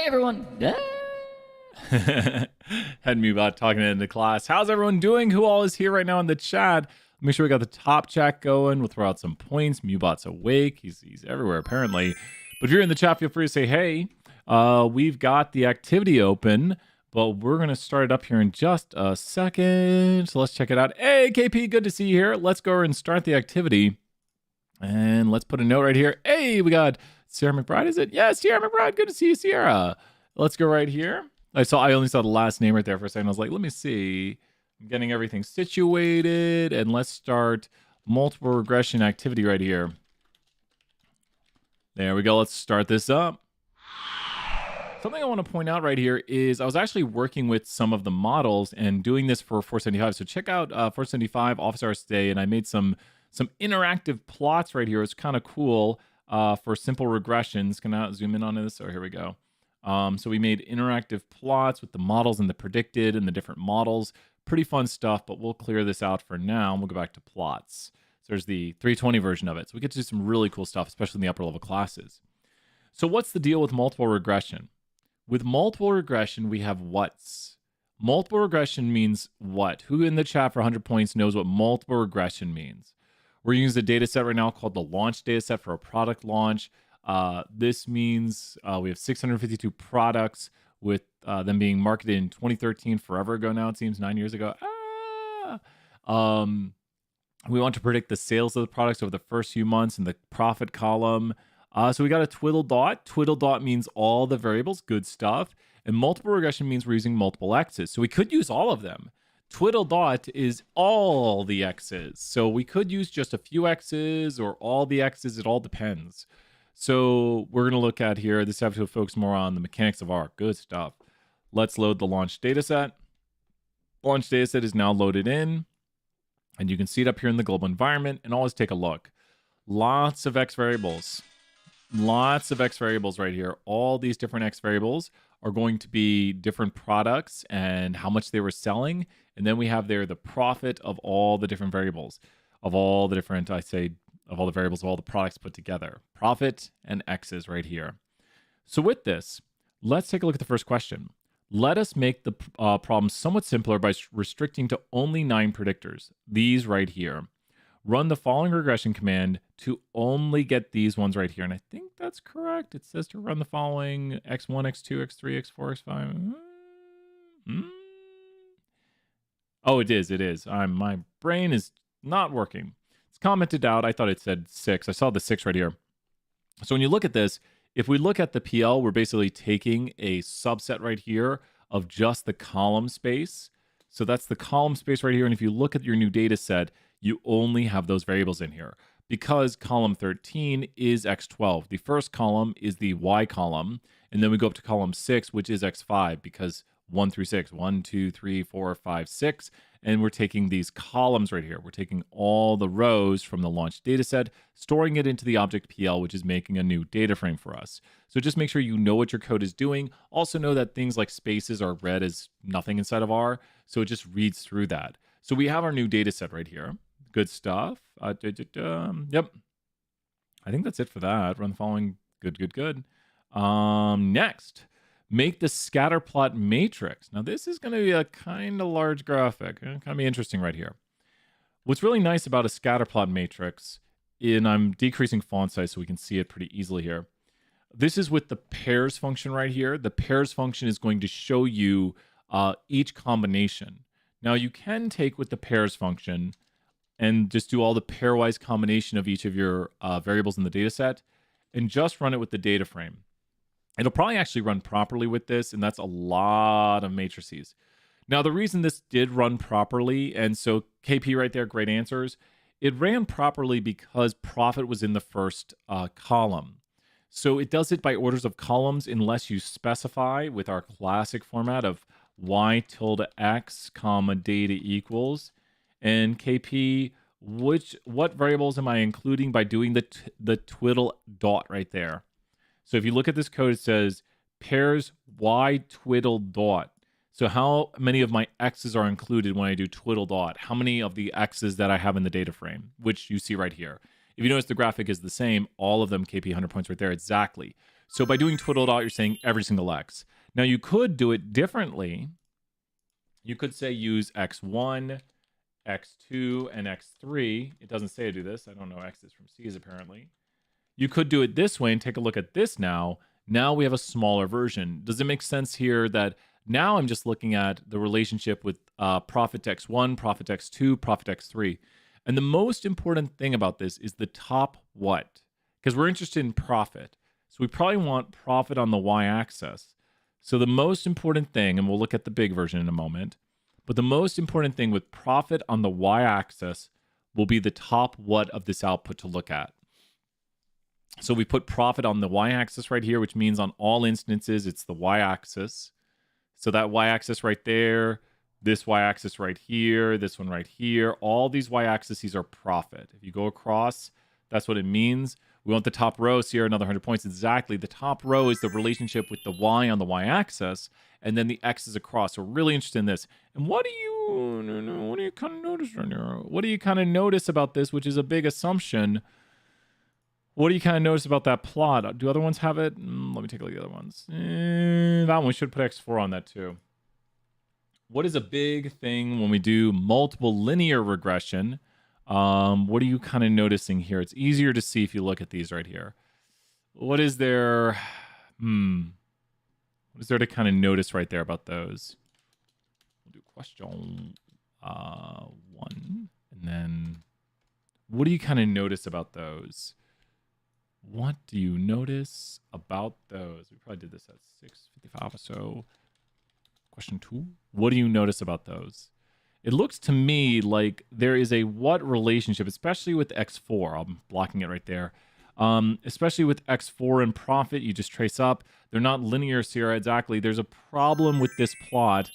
everyone. Had Mubot talking in the class. How's everyone doing? Who all is here right now in the chat? Make sure we got the top chat going. We'll throw out some points. Mubot's awake. He's everywhere apparently. But if you're in the chat, feel free to say hey. We've got the activity open, but we're going to start it up here in just a second. So let's check it out. Hey, KP, good to see you here. Let's go and start the activity. And let's put a note right here. Hey, we got Sierra McBride, is it? Yeah, Sierra McBride. Good to see you, Sierra. Let's go right here. I only saw the last name right there for a second. I was like, let me see. I'm getting everything situated. And let's start multiple regression activity right here. There we go. Let's start this up. Something I want to point out right here is I was actually working with some of the models and doing this for 475. So check out 475 office hours today. And I made some interactive plots right here. It's kind of cool for simple regressions. Can I zoom in on this? Oh, here we go. So we made interactive plots with the models and the predicted and the different models. Pretty fun stuff, but we'll clear this out for now. And we'll go back to plots. So there's the 320 version of it. So we get to do some really cool stuff, especially in the upper level classes. So what's the deal with multiple regression? With multiple regression, we have what's. Multiple regression means what? Who in the chat for 100 points knows what multiple regression means? We're using a data set right now called the launch data set for a product launch. This means we have 652 products with them being marketed in 2013, forever ago now, it seems 9 years ago. We want to predict the sales of the products over the first few months in the profit column. So we got a twiddle dot. Twiddle dot means all the variables, good stuff. And multiple regression means we're using multiple x's. So we could use all of them. Twiddle dot is all the x's. So we could use just a few x's or all the x's. It all depends. So we're going to look at here. This have to focus more on the mechanics of R. Good stuff. Let's load the launch data set. Launch data set is now loaded in. And you can see it up here in the global environment. And always take a look. Lots of x variables. Lots of x variables right here. All these different x variables are going to be different products and how much they were selling. And then we have there the profit of all the different variables, of all the different, of all the variables, of all the products put together. Profit and x's right here. So with this, let's take a look at the first question. Let us make the problem somewhat simpler by restricting to only 9 predictors. These right here. Run the following regression command to only get these ones right here. And I think that's correct. It says to run the following x1, x2, x3, x4, x5. Oh, it is. It is. My brain is not working. It's commented out. I thought it said 6. I saw the 6 right here. So when you look at this, if we look at the PL, we're basically taking a subset right here of just the column space. So that's the column space right here. And if you look at your new data set, you only have those variables in here because column 13 is x12. The first column is the y column. And then we go up to column 6, which is x5 because 1 through 6, 1, 2, 3, 4, 5, 6. And we're taking these columns right here. We're taking all the rows from the launch data set, storing it into the object PL, which is making a new data frame for us. So just make sure you know what your code is doing. Also know that things like spaces are read as nothing inside of R. So it just reads through that. So we have our new data set right here. Good stuff. Yep. I think that's it for that. Run the following. Good. Next. Make the scatter plot matrix. Now, this is going to be a kind of large graphic. It's going to be interesting right here. What's really nice about a scatter plot matrix, and I'm decreasing font size so we can see it pretty easily here. This is with the pairs function right here. The pairs function is going to show you each combination. Now, you can take with the pairs function and just do all the pairwise combination of each of your variables in the data set and just run it with the data frame. It'll probably actually run properly with this, and that's a lot of matrices. Now, the reason this did run properly, and so KP right there, great answers, it ran properly because profit was in the first column. So it does it by orders of columns unless you specify with our classic format of y tilde x comma data equals. And KP, what variables am I including by doing the twiddle dot right there? So if you look at this code, it says pairs y twiddle dot. So how many of my x's are included when I do twiddle dot? How many of the x's that I have in the data frame, which you see right here? If you notice the graphic is the same, all of them KP 100 points right there, exactly. So by doing twiddle dot, you're saying every single X. Now you could do it differently. You could say use X1, X2, and X3. It doesn't say to do this. I don't know X's from C's apparently. You could do it this way and take a look at this now. Now we have a smaller version. Does it make sense here that now I'm just looking at the relationship with profit to X1, profit to X2, profit to X3. And the most important thing about this is the top what? Because we're interested in profit. So we probably want profit on the y-axis. So the most important thing, and we'll look at the big version in a moment, but the most important thing with profit on the y-axis will be the top what of this output to look at. So we put profit on the y-axis right here, which means on all instances, it's the y-axis. So that y-axis right there, this y-axis right here, this one right here, all these y-axes are profit. If you go across, that's what it means. We want the top row, so here another 100 points. Exactly. The top row is the relationship with the y on the y-axis, and then the x is across. So we're really interested in this. And what do you kind of notice right here? What do you kind of notice about this, which is a big assumption? What do you kind of notice about that plot? Do other ones have it? Let me take a look at the other ones. That one should put X4 on that too. What is a big thing when we do multiple linear regression? What are you kind of noticing here? It's easier to see if you look at these right here. What is there? What is there to kind of notice right there about those? We'll do question 1. And then what do you kind of notice about those? What do you notice about those? We probably did this at 6:55 or so. Question 2. What do you notice about those? It looks to me like there is a what relationship, especially with X4. I'm blocking it right there. Especially with X4 and profit, you just trace up. They're not linear here exactly. There's a problem with this plot.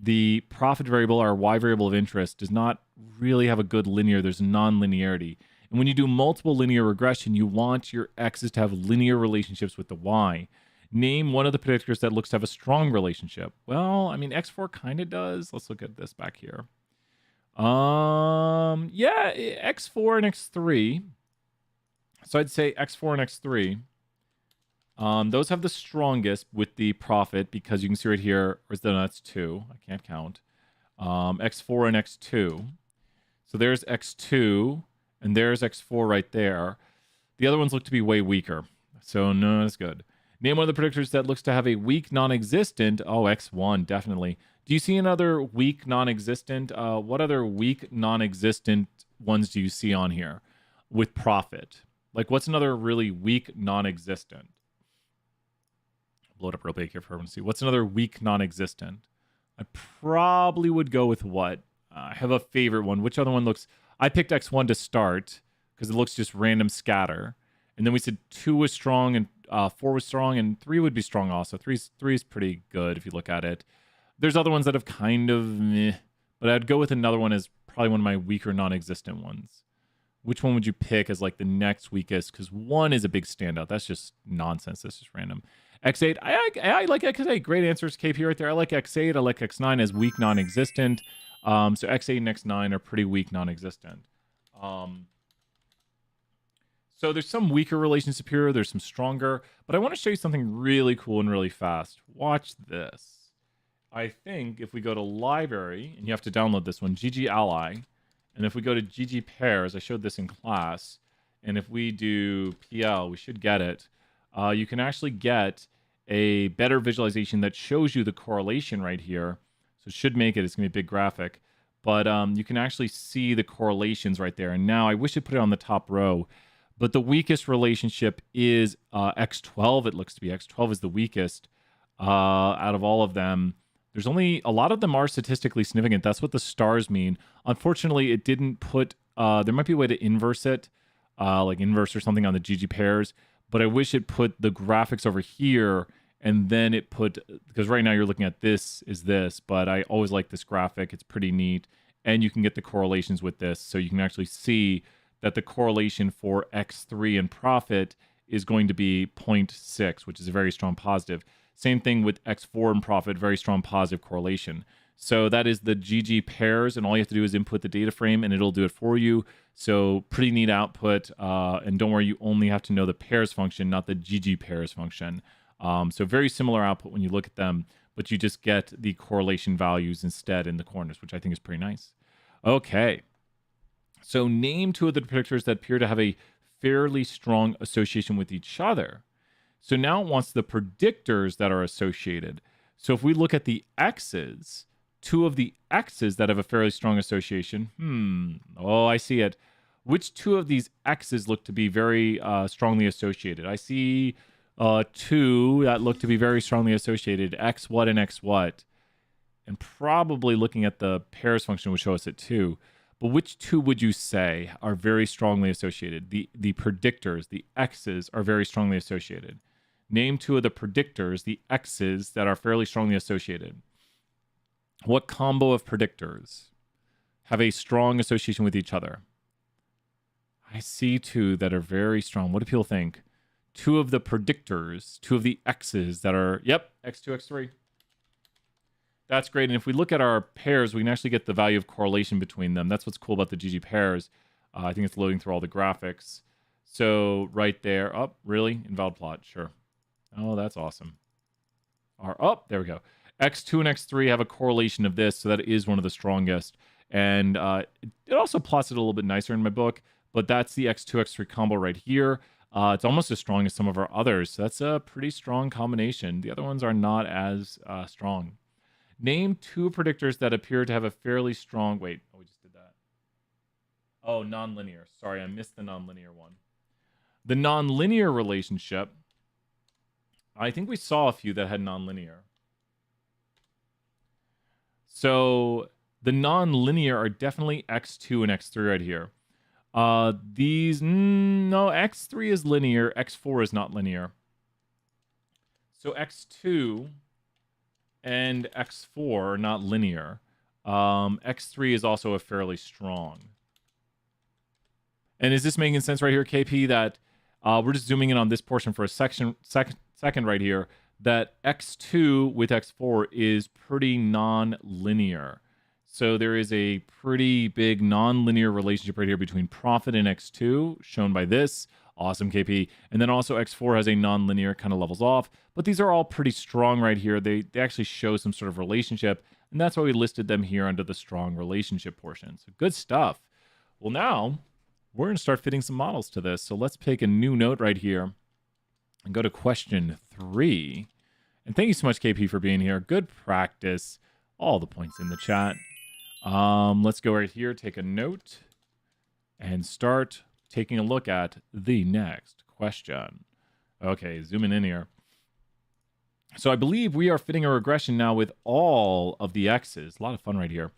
The profit variable, our y variable of interest, does not really have a good linear. There's non-linearity. And when you do multiple linear regression, you want your x's to have linear relationships with the y. Name one of the predictors that looks to have a strong relationship. Well, I mean, X4 kind of does. Let's look at this back here. Yeah, X4 and X3. So I'd say X4 and X3. Those have the strongest with the profit because you can see right here, or is that that's 2? I can't count. X4 and X2. So there's X2. And there's X4 right there. The other ones look to be way weaker. So no, that's good. Name one of the predictors that looks to have a weak non-existent. Oh, X1, definitely. Do you see another weak non-existent? What other weak non-existent ones do you see on here with profit? Like what's another really weak non-existent? Blow it up real big here for everyone to see. What's another weak non-existent? I probably would go with what? I have a favorite one. Which other one looks... I picked X1 to start because it looks just random scatter. And then we said 2 was strong and 4 was strong and 3 would be strong also. 3 is pretty good if you look at it. There's other ones that have kind of meh, but I'd go with another one as probably one of my weaker non-existent ones. Which one would you pick as like the next weakest? Because 1 is a big standout. That's just nonsense. That's just random. X8, I like X8. Great answers, KP right there. I like X8. I like X9 as weak non-existent. So X8 and X9 are pretty weak non-existent. So there's some weaker relationship here. There's some stronger. But I want to show you something really cool and really fast. Watch this. I think if we go to library, and you have to download this one, ggally. And if we go to ggpairs, I showed this in class. And if we do PL, we should get it. You can actually get a better visualization that shows you the correlation right here. So it should make it. It's going to be a big graphic. But you can actually see the correlations right there. And now I wish it put it on the top row. But the weakest relationship is X12. It looks to be X12 is the weakest out of all of them. There's only a lot of them are statistically significant. That's what the stars mean. Unfortunately, it didn't put. There might be a way to inverse it, like inverse or something on the GG pairs. But I wish it put the graphics over here. And then it put, because right now you're looking at this is this, but I always like this graphic. It's pretty neat. And you can get the correlations with this. So you can actually see that the correlation for X3 and profit is going to be 0.6, which is a very strong positive. Same thing with X4 and profit, very strong positive correlation. So that is the GG pairs, and all you have to do is input the data frame, and it'll do it for you. So pretty neat output. And don't worry, you only have to know the pairs function, not the GG pairs function. So very similar output when you look at them, but you just get the correlation values instead in the corners, which I think is pretty nice. Okay. So name two of the predictors that appear to have a fairly strong association with each other. So now it wants the predictors that are associated. So if we look at the X's, two of the X's that have a fairly strong association, oh, I see it. Which two of these X's look to be very strongly associated? I see two that look to be very strongly associated, X what and X what. And probably looking at the pairs function would show us it too. But which two would you say are very strongly associated? The predictors, the X's, are very strongly associated. Name two of the predictors, the X's, that are fairly strongly associated. What combo of predictors have a strong association with each other? I see two that are very strong. What do people think? Two of the predictors, two of the X's that are, yep, X2, X3. That's great. And if we look at our pairs, we can actually get the value of correlation between them. That's what's cool about the GG pairs. I think it's loading through all the graphics. So right there, oh, really? Invalid plot, sure. Oh, that's awesome. Oh, there we go. X2 and X3 have a correlation of this, so that is one of the strongest. And it also plots it a little bit nicer in my book, but that's the X2, X3 combo right here. It's almost as strong as some of our others, so that's a pretty strong combination. The other ones are not as strong. Name two predictors that appear to have a fairly strong... Wait, oh, we just did that. Oh, nonlinear. Sorry, I missed the nonlinear one. The nonlinear relationship, I think we saw a few that had nonlinear. So the nonlinear are definitely X2 and X3 right here. No, X3 is linear, X4 is not linear. So X2 and X4 are not linear. X3 is also a fairly strong. And is this making sense right here, KP, that we're just zooming in on this portion for a second right here, that X2 with X4 is pretty non-linear. So there is a pretty big non-linear relationship right here between profit and X2, shown by this. Awesome, KP. And then also X4 has a non-linear, kind of levels off. But these are all pretty strong right here. They actually show some sort of relationship. And that's why we listed them here under the strong relationship portion. So good stuff. Well, now we're going to start fitting some models to this. So let's take a new note right here and go to question 3. And thank you so much, KP, for being here. Good practice. All the points in the chat. Let's go right here, take a note, and start taking a look at the next question. Okay, zooming in here. So I believe we are fitting a regression now with all of the X's. A lot of fun right here.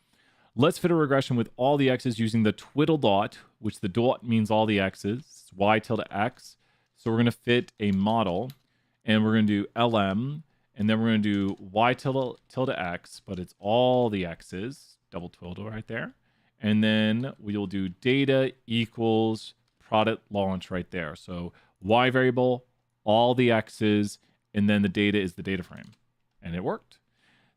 Let's fit a regression with all the X's using the twiddle dot, which the dot means all the X's, Y tilde X. So we're going to fit a model, and we're going to do LM, and then we're going to do Y tilde X, but it's all the X's, double twiddle right there. And then we'll do data equals product launch right there. So Y variable, all the X's, and then the data is the data frame. And it worked.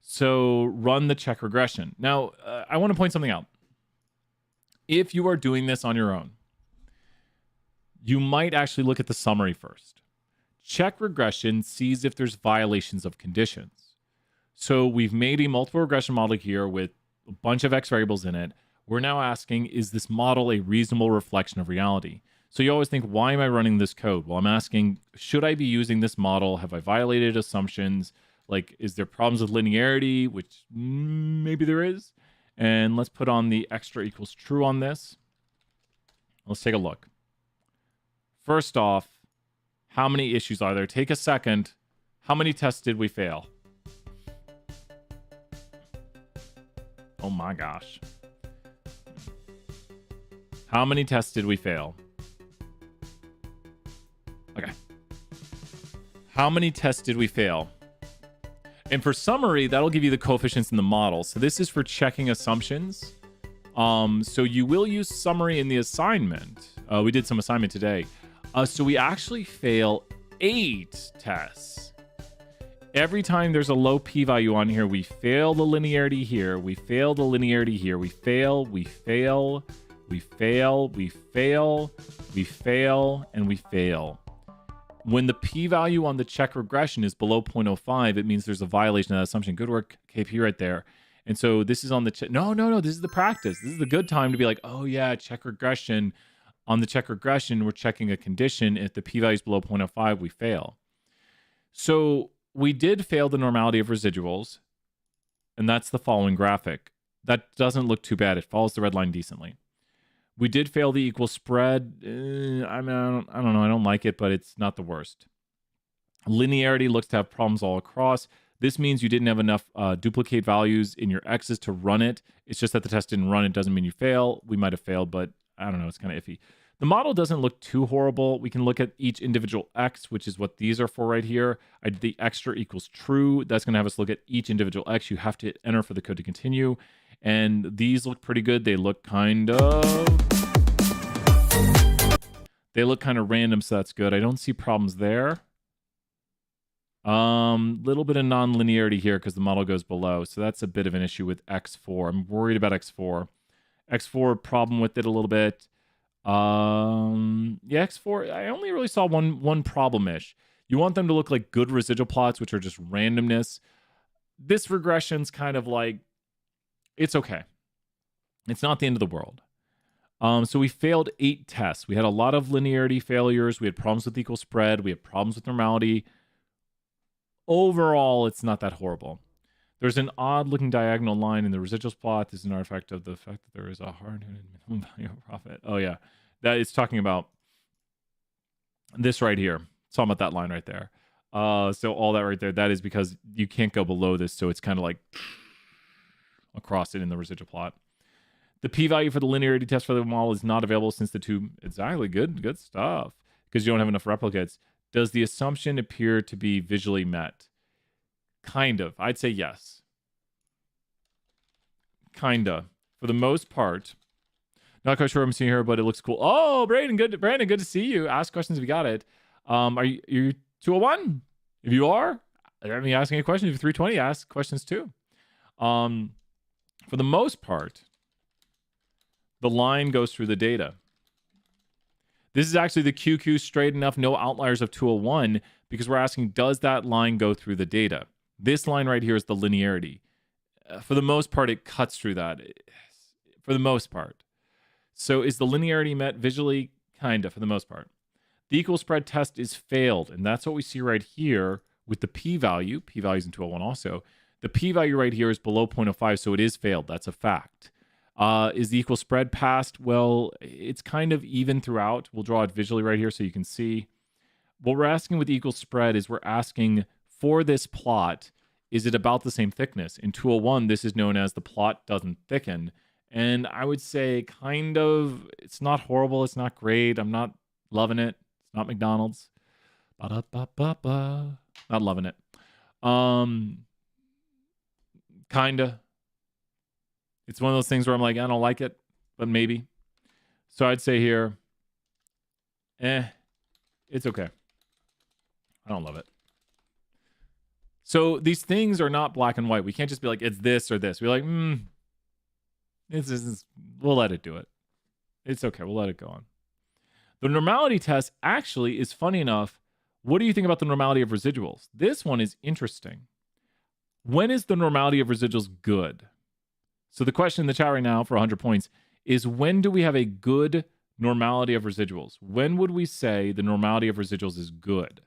So run the check regression. Now, I want to point something out. If you are doing this on your own, you might actually look at the summary first. Check regression sees if there's violations of conditions. So we've made a multiple regression model here with a bunch of X variables in it. We're now asking, is this model a reasonable reflection of reality? So you always think, why am I running this code? Well, I'm asking, should I be using this model? Have I violated assumptions? Like, is there problems with linearity? Which maybe there is. And let's put on the extra equals true on this. Let's take a look. First off, how many issues are there? Take a second. How many tests did we fail? Oh my gosh. How many tests did we fail? Okay. How many tests did we fail? And for summary, that'll give you the coefficients in the model. So this is for checking assumptions. So you will use summary in the assignment. We did some assignment today. So we actually fail 8 tests. Every time there's a low p-value on here, we fail the linearity here. We fail the linearity here. We fail, we fail, we fail, we fail, we fail, and we fail. When the p-value on the check regression is below 0.05, it means there's a violation of that assumption. Good work, KP, right there. And so this is on the no, this is the practice. This is the good time to be like, oh yeah, check regression. On the check regression, we're checking a condition. If the p-value is below 0.05, we fail. So we did fail the normality of residuals, and that's the following graphic. That doesn't look too bad. It follows the red line decently. We did fail the equal spread. I don't know. I don't like it, but it's not the worst. Linearity looks to have problems all across. This means you didn't have enough duplicate values in your x's to run it. It's just that the test didn't run. It doesn't mean you fail. We might have failed, but I don't know. It's kind of iffy. The model doesn't look too horrible. We can look at each individual x, which is what these are for right here. I did the extra equals true. That's going to have us look at each individual x. You have to hit enter for the code to continue. And these look pretty good. They look kind of random, so that's good. I don't see problems there. Little bit of non-linearity here because the model goes below. So that's a bit of an issue with X4. I'm worried about X4. X4 problem with it a little bit. Yeah, X4, I only really saw one problem-ish. You want them to look like good residual plots, which are just randomness. This regression's kind of like, it's okay. It's not the end of the world. So we failed 8 tests. We had a lot of linearity failures. We had problems with equal spread. We had problems with normality. Overall, it's not that horrible. There's an odd-looking diagonal line in the residuals plot. This is an artifact of the fact that there is a hard minimum value of profit. Oh, yeah. That is talking about this right here. It's talking about that line right there. So all that right there, that is because you can't go below this, so it's kind of like across it in the residual plot. The p-value for the linearity test for the model is not available since the two... Exactly. Good stuff. Because you don't have enough replicates. Does the assumption appear to be visually met? Kind of. I'd say yes. Kinda. For the most part. Not quite sure what I'm seeing here, but it looks cool. Oh, Brandon, good to see you. Ask questions if you got it. Are you 201? If you are, I mean, asking a question. If you're 320, ask questions too. For the most part, the line goes through the data. This is actually the QQ straight enough, no outliers of 201, because we're asking, does that line go through the data? This line right here is the linearity. For the most part, it cuts through that. For the most part. So is the linearity met visually? Kinda, for the most part. The equal spread test is failed, and that's what we see right here with the p-value. P-value is in 201 also. The p-value right here is below 0.05, so it is failed. That's a fact. Is the equal spread passed? Well, it's kind of even throughout. We'll draw it visually right here so you can see. What we're asking with the equal spread is we're asking for this plot, is it about the same thickness? In 201, this is known as the plot doesn't thicken. And I would say kind of, it's not horrible. It's not great. I'm not loving it. It's not McDonald's. Ba-da-ba-ba-ba. Not loving it. Kinda. It's one of those things where I'm like, I don't like it, but maybe. So I'd say here, it's okay. I don't love it. So these things are not black and white. We can't just be like, it's this or this. We're like, we'll let it do it. It's okay. We'll let it go on. The normality test actually is funny enough. What do you think about the normality of residuals? This one is interesting. When is the normality of residuals good? So the question in the chat right now for 100 points is, when do we have a good normality of residuals? When would we say the normality of residuals is good?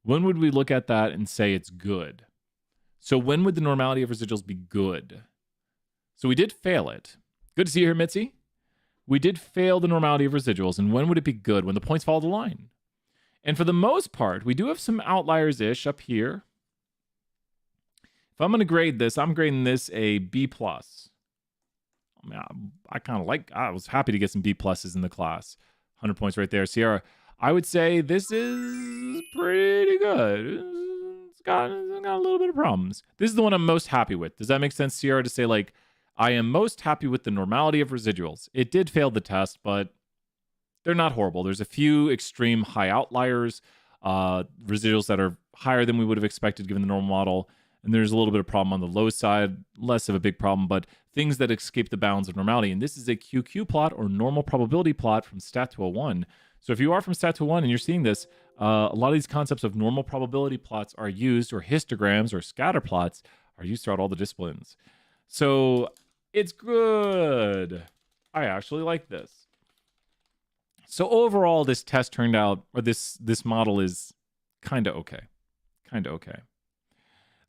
When would we look at that and say it's good? So when would the normality of residuals be good? So we did fail it. Good to see you here, Mitzi. We did fail the normality of residuals. And when would it be good? When the points follow the line. And for the most part, we do have some outliers-ish up here. If I'm going to grade this, I'm grading this a B+. I mean, I was happy to get some B pluses in the class. 100 points right there. Sierra, I would say this is pretty good. It's got a little bit of problems. This is the one I'm most happy with. Does that make sense, Sierra, to say, like, I am most happy with the normality of residuals. It did fail the test, but they're not horrible. There's a few extreme high outliers, residuals that are higher than we would have expected given the normal model. And there's a little bit of problem on the low side, less of a big problem, but things that escape the bounds of normality. And this is a QQ plot or normal probability plot from Stat 201. So if you are from Stat 201 and you're seeing this, a lot of these concepts of normal probability plots are used, or histograms or scatter plots are used throughout all the disciplines. So it's good. I actually like this. So overall, this test turned out, or this model is kind of okay. Kind of okay.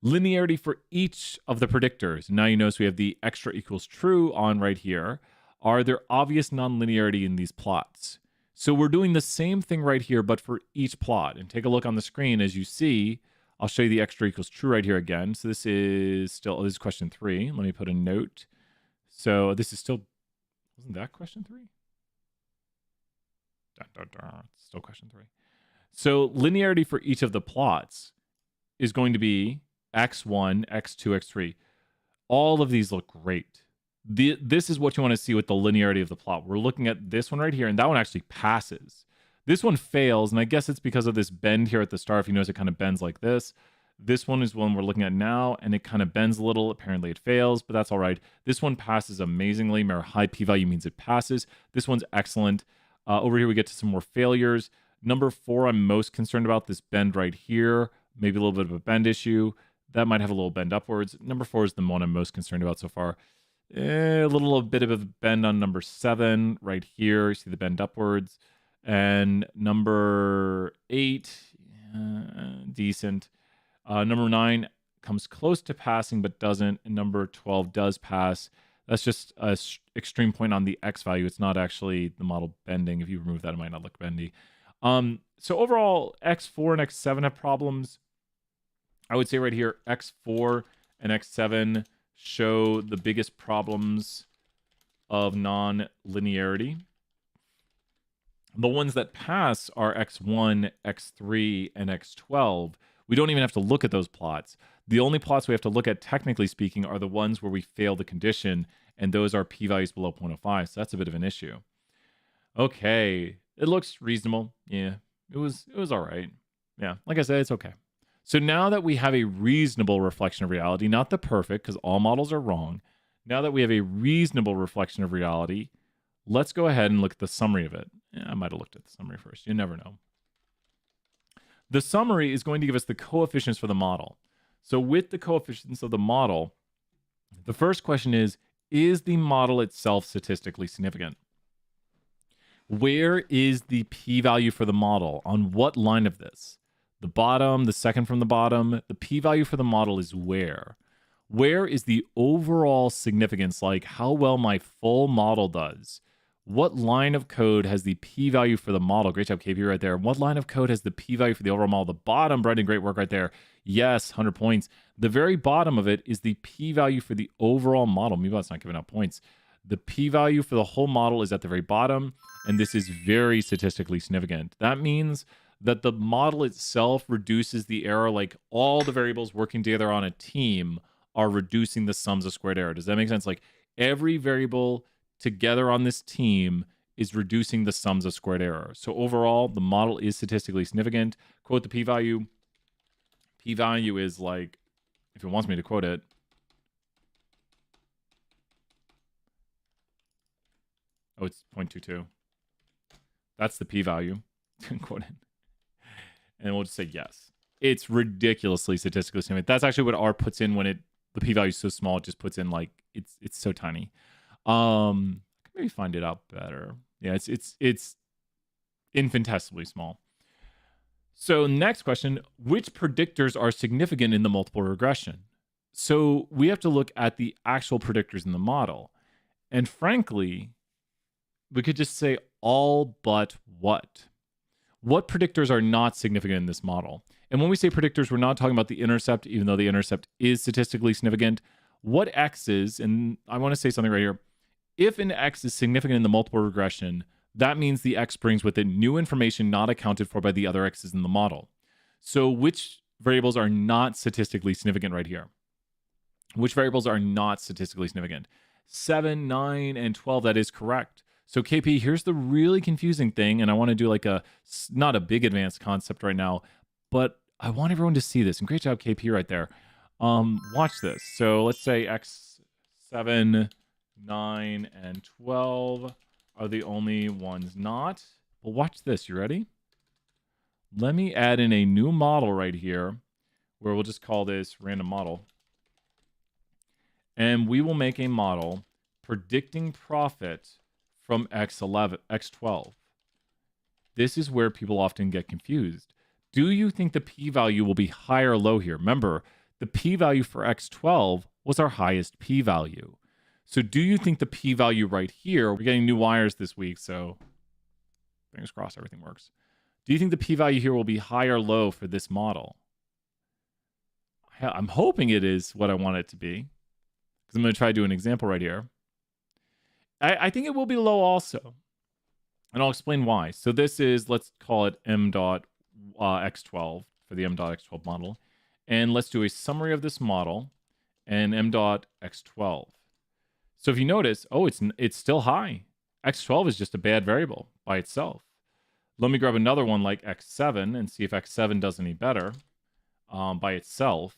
Linearity for each of the predictors. Now you notice we have the extra equals true on right here. Are there obvious nonlinearity in these plots? So we're doing the same thing right here, but for each plot. And take a look on the screen as you see. I'll show you the extra equals true right here again. So this is still, this is question 3. Let me put a note. So this is still, wasn't that question 3? It's still question 3. So linearity for each of the plots is going to be x1, x2, x3. All of these look great. This is what you want to see with the linearity of the plot. We're looking at this one right here, and that one actually passes. This one fails, and I guess it's because of this bend here at the start. If you notice, it kind of bends like this. This one is one we're looking at now, and it kind of bends a little. Apparently it fails, but that's all right. This one passes amazingly. Our high p-value means it passes. This one's excellent. Over here, we get to some more failures. Number 4, I'm most concerned about this bend right here. Maybe a little bit of a bend issue. That might have a little bend upwards. Number 4 is the one I'm most concerned about so far. A little bit of a bend on number 7 right here. You see the bend upwards. And number 8, decent. Number 9 comes close to passing but doesn't. And number 12 does pass. That's just an extreme point on the X value. It's not actually the model bending. If you remove that, it might not look bendy. So overall, X4 and X7 have problems. I would say right here, X4 and X7 show the biggest problems of non-linearity. The ones that pass are X1, X3, and X12. We don't even have to look at those plots. The only plots we have to look at, technically speaking, are the ones where we fail the condition, and those are p-values below 0.05, so that's a bit of an issue. Okay, it looks reasonable. Yeah, it was all right. Yeah, like I said, it's okay. So now that we have a reasonable reflection of reality, not the perfect, because all models are wrong, now that we have a reasonable reflection of reality, let's go ahead and look at the summary of it. Yeah, I might have looked at the summary first. You never know. The summary is going to give us the coefficients for the model. So with the coefficients of the model, the first question is the model itself statistically significant? Where is the p-value for the model? On what line of this? The bottom, the second from the bottom. The p-value for the model is where? Where is the overall significance, like how well my full model does? What line of code has the p-value for the model? Great job, KP, right there. What line of code has the p-value for the overall model? The bottom, Brendan, great work right there. Yes, 100 points. The very bottom of it is the p-value for the overall model. Maybe that's not giving out points. The p-value for the whole model is at the very bottom, and this is very statistically significant. That means that the model itself reduces the error, like all the variables working together on a team are reducing the sums of squared error. Does that make sense? Like every variable together on this team is reducing the sums of squared error. So overall, the model is statistically significant. Quote the p-value. P-value is like, if it wants me to quote it, oh, it's 0.22. That's the p-value. Quote it. And we'll just say yes. It's ridiculously statistically significant. That's actually what R puts in when the p-value is so small. It just puts in like it's so tiny. I can maybe find it out better. Yeah, it's infinitesimally small. So next question, which predictors are significant in the multiple regression? So we have to look at the actual predictors in the model. And frankly, we could just say all but what? What predictors are not significant in this model? And when we say predictors, we're not talking about the intercept, even though the intercept is statistically significant. What X is, and I want to say something right here. If an X is significant in the multiple regression, that means the X brings with it new information not accounted for by the other X's in the model. So which variables are not statistically significant right here? Which variables are not statistically significant? 7, 9, and 12, that is correct. So KP, here's the really confusing thing, and I want to do like not a big advanced concept right now, but I want everyone to see this. And great job, KP, right there. Watch this. So let's say X7, 9, and 12 are the only ones not. Well, watch this. You ready? Let me add in a new model right here where we'll just call this random model. And we will make a model predicting profit from X11, X12. This is where people often get confused. Do you think the p-value will be high or low here? Remember, the p-value for X12 was our highest p-value. So do you think the p-value right here, we're getting new wires this week, so fingers crossed everything works. Do you think the p-value here will be high or low for this model? I'm hoping it is what I want it to be, because I'm going to try to do an example right here. I think it will be low also, and I'll explain why. So this is, let's call it m.x12 for the m.x12 model, and let's do a summary of this model and m.x12. So if you notice, oh, it's still high. X12 is just a bad variable by itself. Let me grab another one like X7 and see if X7 does any better by itself.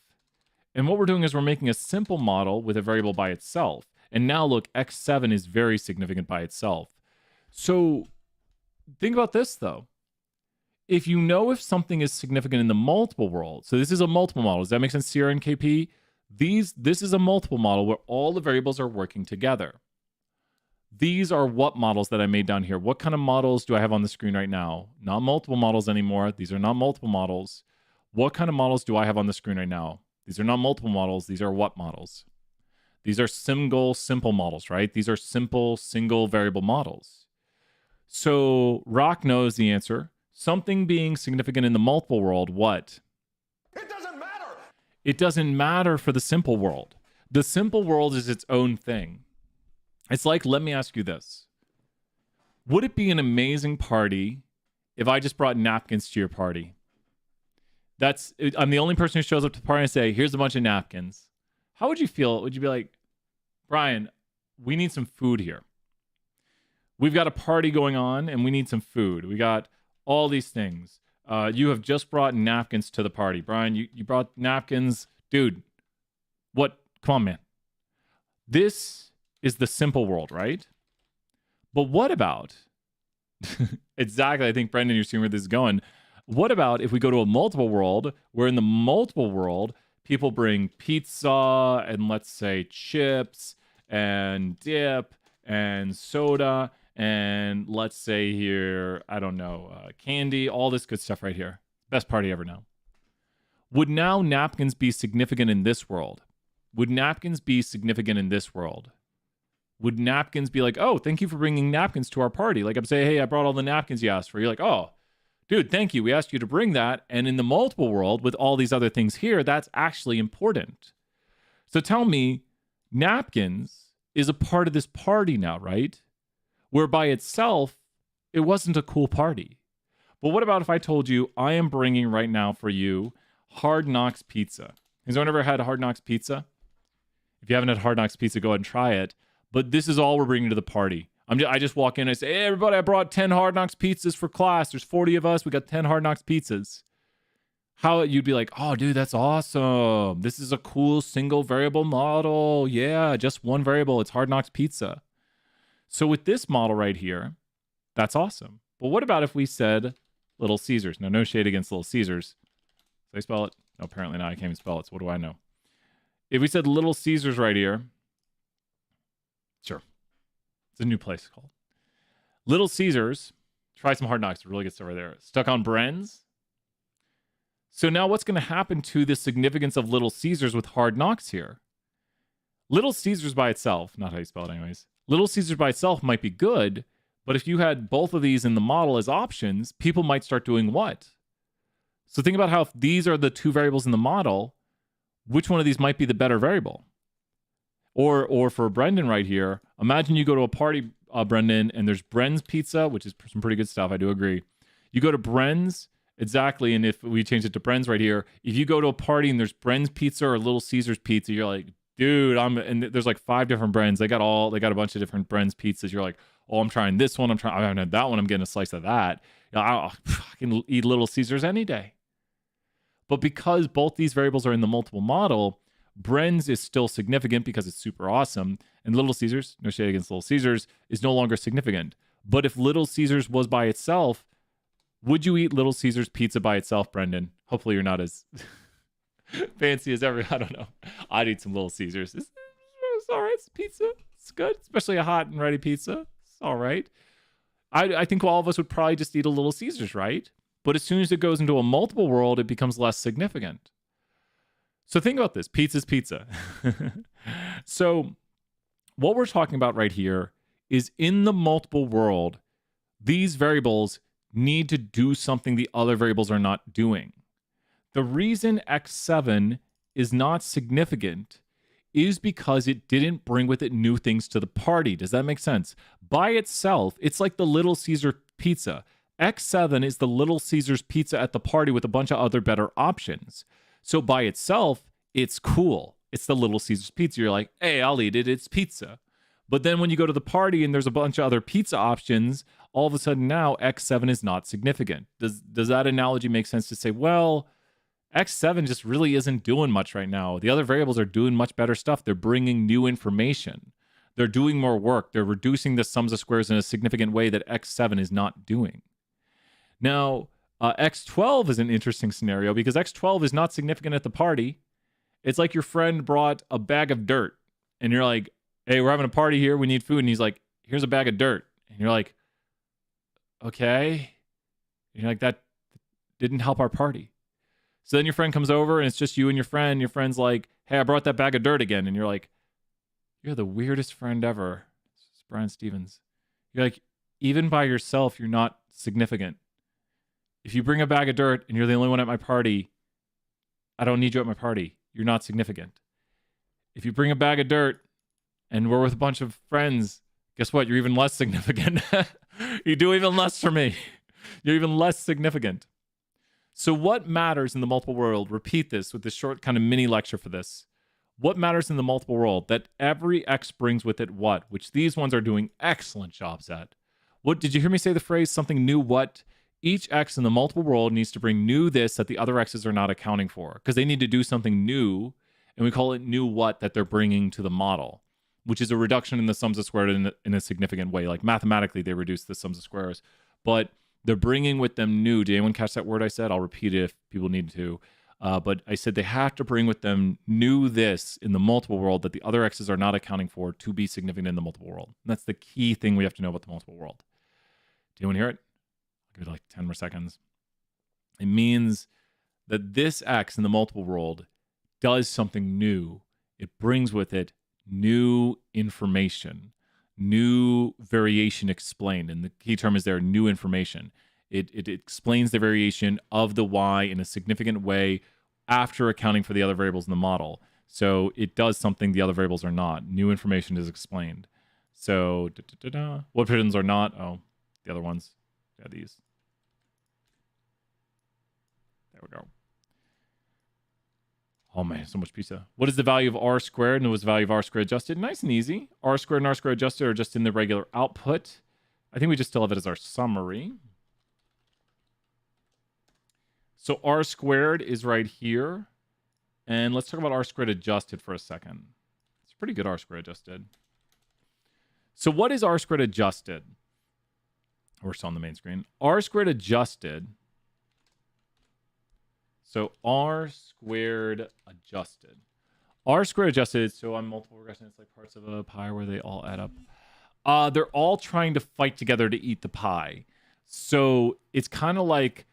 And what we're doing is we're making a simple model with a variable by itself. And now look, X7 is very significant by itself. So think about this though. If you know if something is significant in the multiple world, so this is a multiple model. Does that make sense, Sierra and KP? This is a multiple model where all the variables are working together. These are what models that I made down here. What kind of models do I have on the screen right now? Not multiple models anymore. These are not multiple models. What kind of models do I have on the screen right now? These are not multiple models. These are what models? These are simple models, right? These are simple, single variable models. So Rock knows the answer. Something being significant in the multiple world, what? It doesn't matter. It doesn't matter for the simple world. The simple world is its own thing. It's like, let me ask you this. Would it be an amazing party if I just brought napkins to your party? I'm the only person who shows up to the party and say, here's a bunch of napkins. How would you feel? Would you be like, Brian, we need some food here. We've got a party going on and we need some food. We got all these things. You have just brought napkins to the party. Brian, you brought napkins. Dude, what? Come on, man. This is the simple world, right? But what about, exactly, I think, Brendan, you're seeing where this is going. What about if we go to a multiple world, where in the multiple world, people bring pizza and let's say chips and dip and soda and let's say here, I don't know, candy, all this good stuff right here. Best party ever now. Would now napkins be significant in this world? Would napkins be significant in this world? Would napkins be like, oh, thank you for bringing napkins to our party? Like I'm saying, hey, I brought all the napkins you asked for. You're like, oh, dude, thank you. We asked you to bring that. And in the multiple world with all these other things here, that's actually important. So tell me, napkins is a part of this party now, right? Where by itself, it wasn't a cool party. But what about if I told you, I am bringing right now for you Hard Knocks pizza? Has anyone ever had Hard Knocks pizza? If you haven't had Hard Knocks pizza, go ahead and try it. But this is all we're bringing to the party. I just walk in and I say, hey, everybody, I brought 10 Hard Knocks pizzas for class. There's 40 of us. We got 10 Hard Knocks pizzas. How you'd be like, oh, dude, that's awesome. This is a cool single variable model. Yeah, just one variable. It's Hard Knocks pizza. So with this model right here, that's awesome. But what about if we said Little Caesars? Now, no shade against Little Caesars. Did I spell it? No, apparently not. I can't even spell it. So what do I know? If we said Little Caesars right here, sure. It's a new place called Little Caesars. Try some Hard Knocks. Really good stuff right there. Stuck on Bren's. So now what's going to happen to the significance of Little Caesars with Hard Knocks here? Little Caesars by itself, not how you spell it anyways. Little Caesars by itself might be good, but if you had both of these in the model as options, people might start doing what? So think about how if these are the two variables in the model, which one of these might be the better variable? Or for Brendan right here, imagine you go to a party, Brendan, and there's Bren's Pizza, which is some pretty good stuff. I do agree. You go to Bren's, exactly, and if we change it to Bren's right here, if you go to a party and there's Bren's Pizza or Little Caesars Pizza, you're like, dude, and there's like 5 different Bren's. They got a bunch of different Bren's pizzas. You're like, oh, I'm trying this one. I haven't had that one. I'm getting a slice of that. I can eat Little Caesars any day. But because both these variables are in the multiple model, Bren's is still significant because it's super awesome. And Little Caesars, no shade against Little Caesars, is no longer significant. But if Little Caesars was by itself, would you eat Little Caesars pizza by itself, Brendan? Hopefully you're not as fancy as ever. I don't know. I'd eat some Little Caesars. It's all right. It's pizza. It's good, especially a hot and ready pizza. It's all right. I think all of us would probably just eat a Little Caesars, right? But as soon as it goes into a multiple world, it becomes less significant. So think about this. Pizza's pizza. So what we're talking about right here is in the multiple world, these variables need to do something the other variables are not doing. The reason X7 is not significant is because it didn't bring with it new things to the party. Does that make sense? By itself, it's like the Little Caesar pizza. X7 is the Little Caesars pizza at the party with a bunch of other better options. So by itself, it's cool. It's the Little Caesars pizza. You're like, hey, I'll eat it. It's pizza. But then when you go to the party and there's a bunch of other pizza options, all of a sudden now X7 is not significant. Does that analogy make sense to say, well, X7 just really isn't doing much right now. The other variables are doing much better stuff. They're bringing new information. They're doing more work. They're reducing the sums of squares in a significant way that X7 is not doing. Now, X12 is an interesting scenario because X12 is not significant at the party. It's like your friend brought a bag of dirt and you're like, hey, we're having a party here. We need food. And he's like, here's a bag of dirt. And you're like, okay. And you're like, that didn't help our party. So then your friend comes over and it's just you and your friend. Your friend's like, hey, I brought that bag of dirt again. And you're like, you're the weirdest friend ever. It's Brian Stevens. You're like, even by yourself, you're not significant. If you bring a bag of dirt and you're the only one at my party, I don't need you at my party. You're not significant. If you bring a bag of dirt and we're with a bunch of friends, guess what? You're even less significant. You do even less for me. You're even less significant. So what matters in the multiple world? Repeat this with this short kind of mini lecture for this. What matters in the multiple world? That every X brings with it what? Which these ones are doing excellent jobs at. What did you hear me say the phrase something new what? Each X in the multiple world needs to bring new this that the other X's are not accounting for because they need to do something new, and we call it new what that they're bringing to the model, which is a reduction in the sums of squares in a significant way. Like mathematically, they reduce the sums of squares, but they're bringing with them new. Did anyone catch that word I said? I'll repeat it if people need to. But I said they have to bring with them new this in the multiple world that the other X's are not accounting for to be significant in the multiple world. And that's the key thing we have to know about the multiple world. Do anyone hear it? I'll give it like 10 more seconds. It means that this X in the multiple world does something new. It brings with it new information, new variation explained. And the key term is there, new information. It explains the variation of the Y in a significant way after accounting for the other variables in the model. So it does something the other variables are not. New information is explained. So what patterns are not? Oh, the other ones. Yeah, these. There we go. Oh man, so much pizza. What is the value of R squared? And what's the value of R squared adjusted? Nice and easy. R squared and R squared adjusted are just in the regular output. I think we just still have it as our summary. So R squared is right here. And let's talk about R squared adjusted for a second. It's pretty good R squared adjusted. So what is R squared adjusted? We're still on the main screen. R squared adjusted. So R squared adjusted. R squared adjusted, so on multiple regression, it's like parts of a pie where they all add up. They're all trying to fight together to eat the pie. So it's kind of like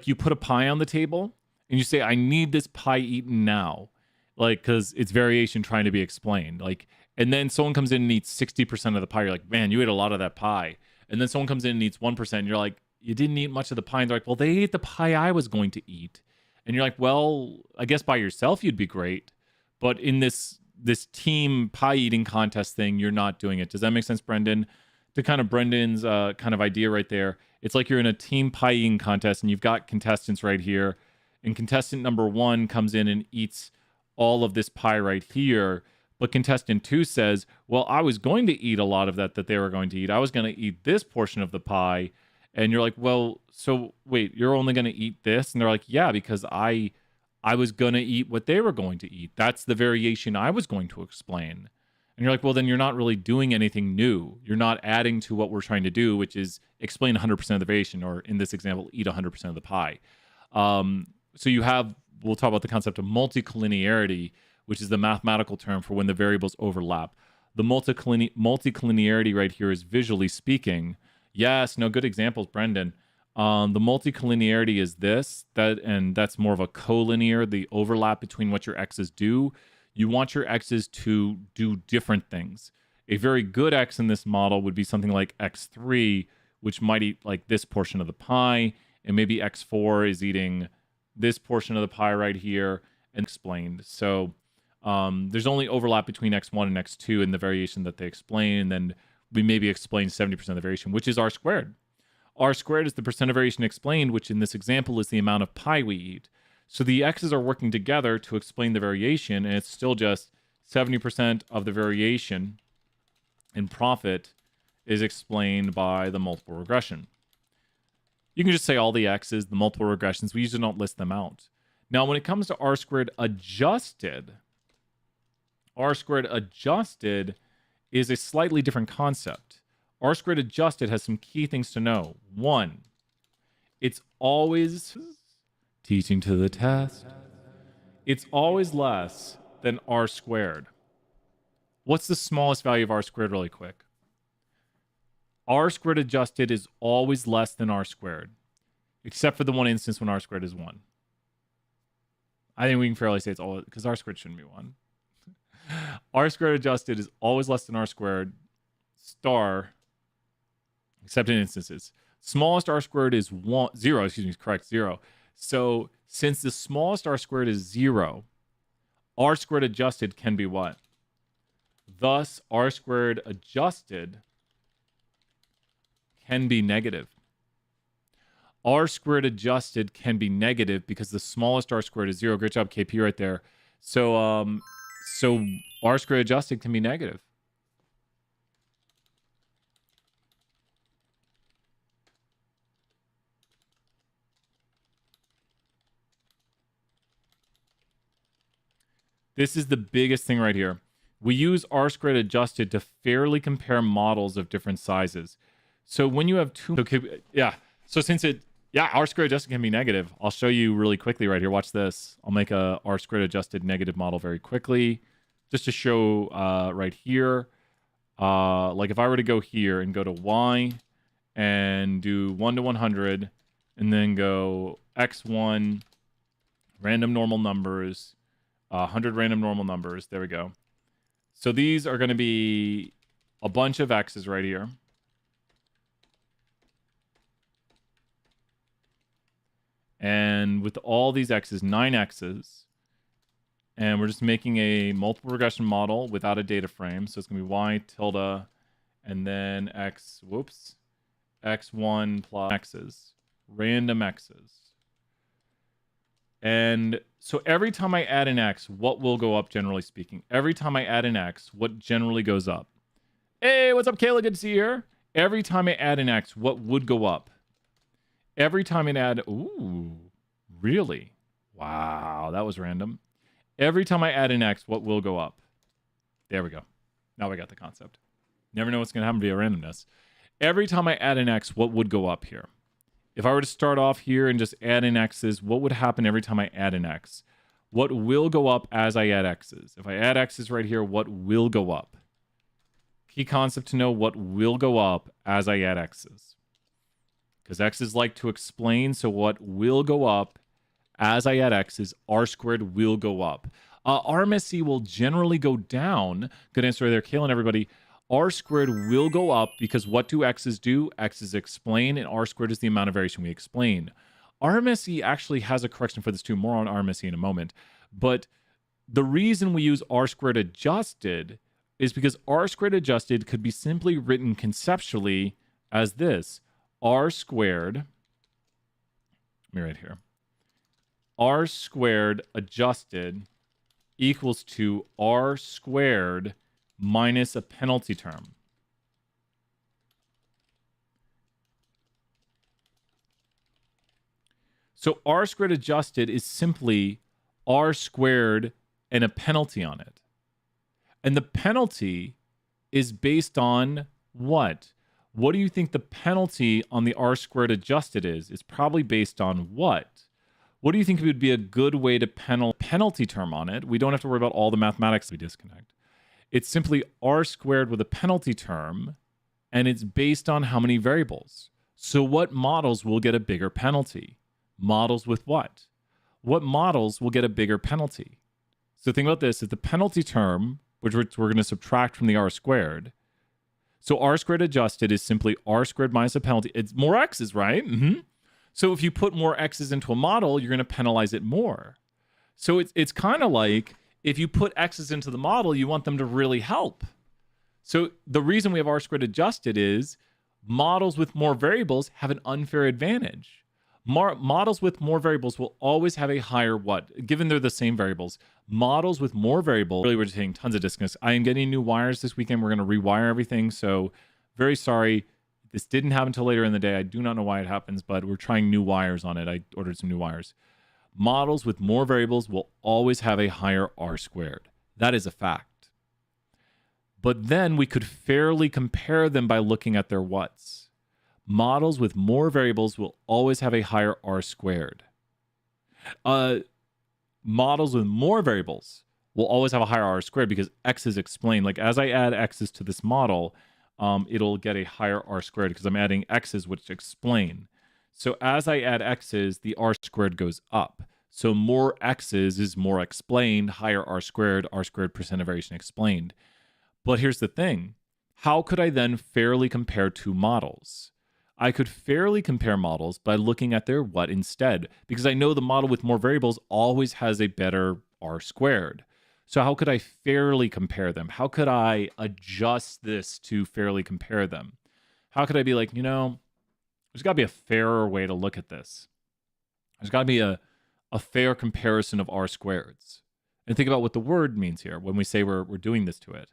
you put a pie on the table and you say, I need this pie eaten now. Like, because it's variation trying to be explained. Like, and then someone comes in and eats 60% of the pie. You're like, man, you ate a lot of that pie. And then someone comes in and eats 1%. And you're like, you didn't eat much of the pie. And they're like, well, they ate the pie I was going to eat. And you're like, well, I guess by yourself you'd be great. But in this team pie eating contest thing, you're not doing it. Does that make sense, Brendan? To kind of Brendan's kind of idea right there. It's like you're in a team pie eating contest and you've got contestants right here. And contestant number 1 comes in and eats all of this pie right here. But contestant 2 says, well, I was going to eat a lot of that they were going to eat. I was going to eat this portion of the pie. And you're like, well, so wait, you're only going to eat this? And they're like, yeah, because I I was going to eat what they were going to eat. That's the variation I was going to explain. And you're like, well, then you're not really doing anything new. You're not adding to what we're trying to do, which is explain 100% of the variation, or in this example, eat 100% of the pie. So we'll talk about the concept of multicollinearity, which is the mathematical term for when the variables overlap. The multicollinearity right here is visually speaking. Yes, no, good examples, Brendan. The multicollinearity is and that's more of a collinear, the overlap between what your x's do. You want your x's to do different things. A very good x in this model would be something like x3, which might eat like this portion of the pie, and maybe x4 is eating this portion of the pie right here, and explained. So there's only overlap between x1 and x2 in the variation that they explain, and then we maybe explain 70% of the variation, which is r squared. R squared is the percent of variation explained, which in this example is the amount of pie we eat. So the x's are working together to explain the variation, and it's still just 70% of the variation in profit is explained by the multiple regression. You can just say all the x's, the multiple regressions. We usually don't list them out. Now, when it comes to r squared adjusted is a slightly different concept. R squared adjusted has some key things to know. One, it's always teaching to the test. It's always less than r squared. What's the smallest value of r squared really quick? R squared adjusted is always less than r squared, except for the one instance when r squared is 1. I think we can fairly say it's always, because r squared shouldn't be 1. R squared adjusted is always less than r squared star, except in instances. Smallest r squared is 0, correct, 0. So since the smallest r squared is 0, r squared adjusted can be what? Thus, r squared adjusted can be negative. R squared adjusted can be negative because the smallest r squared is 0. Great job, KP, right there. So r squared adjusted can be negative. This is the biggest thing right here. We use r squared adjusted to fairly compare models of different sizes. So when you have two, so since r squared adjusted can be negative, I'll show you really quickly right here. Watch this. I'll make a r squared adjusted negative model very quickly, just to show right here. Like if I were to go here and go to y and do 1 to 100, and then go x1 random normal numbers, 100 random normal numbers. There we go. So these are going to be a bunch of x's right here. And with all these x's, 9 x's, and we're just making a multiple regression model without a data frame. So it's going to be y tilde, and then x1 plus x's, random x's. And so every time I add an x, what will go up, generally speaking? Every time I add an x, what generally goes up? Hey, what's up, Kayla? Good to see you here. Every time I add an x, what would go up? Every time I add... Ooh, really? Wow, that was random. Every time I add an x, what will go up? There we go. Now I got the concept. Never know what's going to happen via randomness. Every time I add an x, what would go up here? If I were to start off here and just add in x's, what would happen every time I add an x? What will go up as I add x's? If I add x's right here, what will go up? Key concept to know: what will go up as I add x's. Because x's like to explain, so what will go up as I add x's, r squared will go up. RMSE will generally go down. Good answer right there, Kaylin, everybody. R squared will go up because what do x's do? X's explain, and r squared is the amount of variation we explain. RMSE actually has a correction for this too. More on RMSE in a moment. But the reason we use r squared adjusted is because r squared adjusted could be simply written conceptually as this. R squared, let me write here. R squared adjusted equals to r squared minus a penalty term. So r squared adjusted is simply R squared and a penalty on it. And the penalty is based on what? What do you think the penalty on the R squared adjusted is? It's probably based on what? What do you think would be a good way to penalty term on it? We don't have to worry about all the mathematics we disconnect. It's simply R squared with a penalty term, and it's based on how many variables. So what models will get a bigger penalty? Models with what? What models will get a bigger penalty? So think about this. If the penalty term, which we're going to subtract from the R squared, so R squared adjusted is simply R squared minus a penalty. It's more X's, right? So if you put more X's into a model, you're going to penalize it more. So it's kind of like if you put X's into the model, you want them to really help. So the reason we have R squared adjusted is models with more variables have an unfair advantage. Models with more variables will always have a higher what? Given they're the same variables. Models with more variables, really we're just taking tons of disconnects. I am getting new wires this weekend. We're going to rewire everything. So very sorry. This didn't happen until later in the day. I do not know why it happens, but we're trying new wires on it. I ordered some new wires. Models with more variables will always have a higher R squared. That is a fact. But then we could fairly compare them by looking at their whats. Models with more variables will always have a higher R squared. Models with more variables will always have a higher R squared because X is explained. Like as I add X's to this model, it'll get a higher R squared because I'm adding X's which explain. So as I add X's, the R squared goes up. So more X's is more explained, higher R squared percent of variation explained. But here's the thing. How could I then fairly compare two models? I could fairly compare models by looking at their what instead, because I know the model with more variables always has a better R squared. So how could I fairly compare them? How could I adjust this to fairly compare them? How could I be like, there's got to be a fairer way to look at this. There's got to be a fair comparison of R squareds. And think about what the word means here when we say we're doing this to it.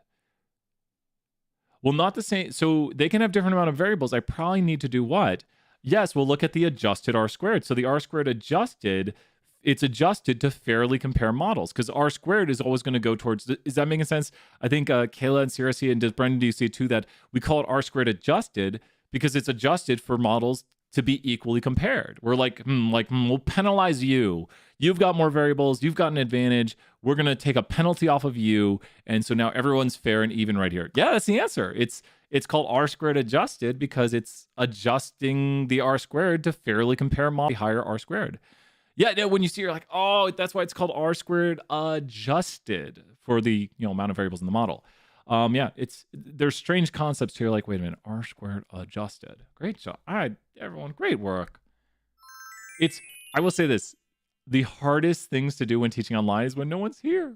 Well, not the same. So they can have different amount of variables. I probably need to do what? Yes, we'll look at the adjusted R squared. So the R squared adjusted, it's adjusted to fairly compare models because R squared is always going to go towards, is that making sense? I think Kayla and Sarah see, and Brendan, do you see too, that we call it R squared adjusted because it's adjusted for models to be equally compared. We're like, we'll penalize you. You've got more variables. You've got an advantage. We're going to take a penalty off of you. And so now everyone's fair and even right here. Yeah, that's the answer. It's called R squared adjusted because it's adjusting the R squared to fairly compare models higher R squared. Yeah, when you see, you're like, oh, that's why it's called R squared adjusted for the amount of variables in the model. There's strange concepts here. Like, wait a minute, R squared adjusted. Great job. All right, everyone, great work. I will say this. The hardest things to do when teaching online is when no one's here.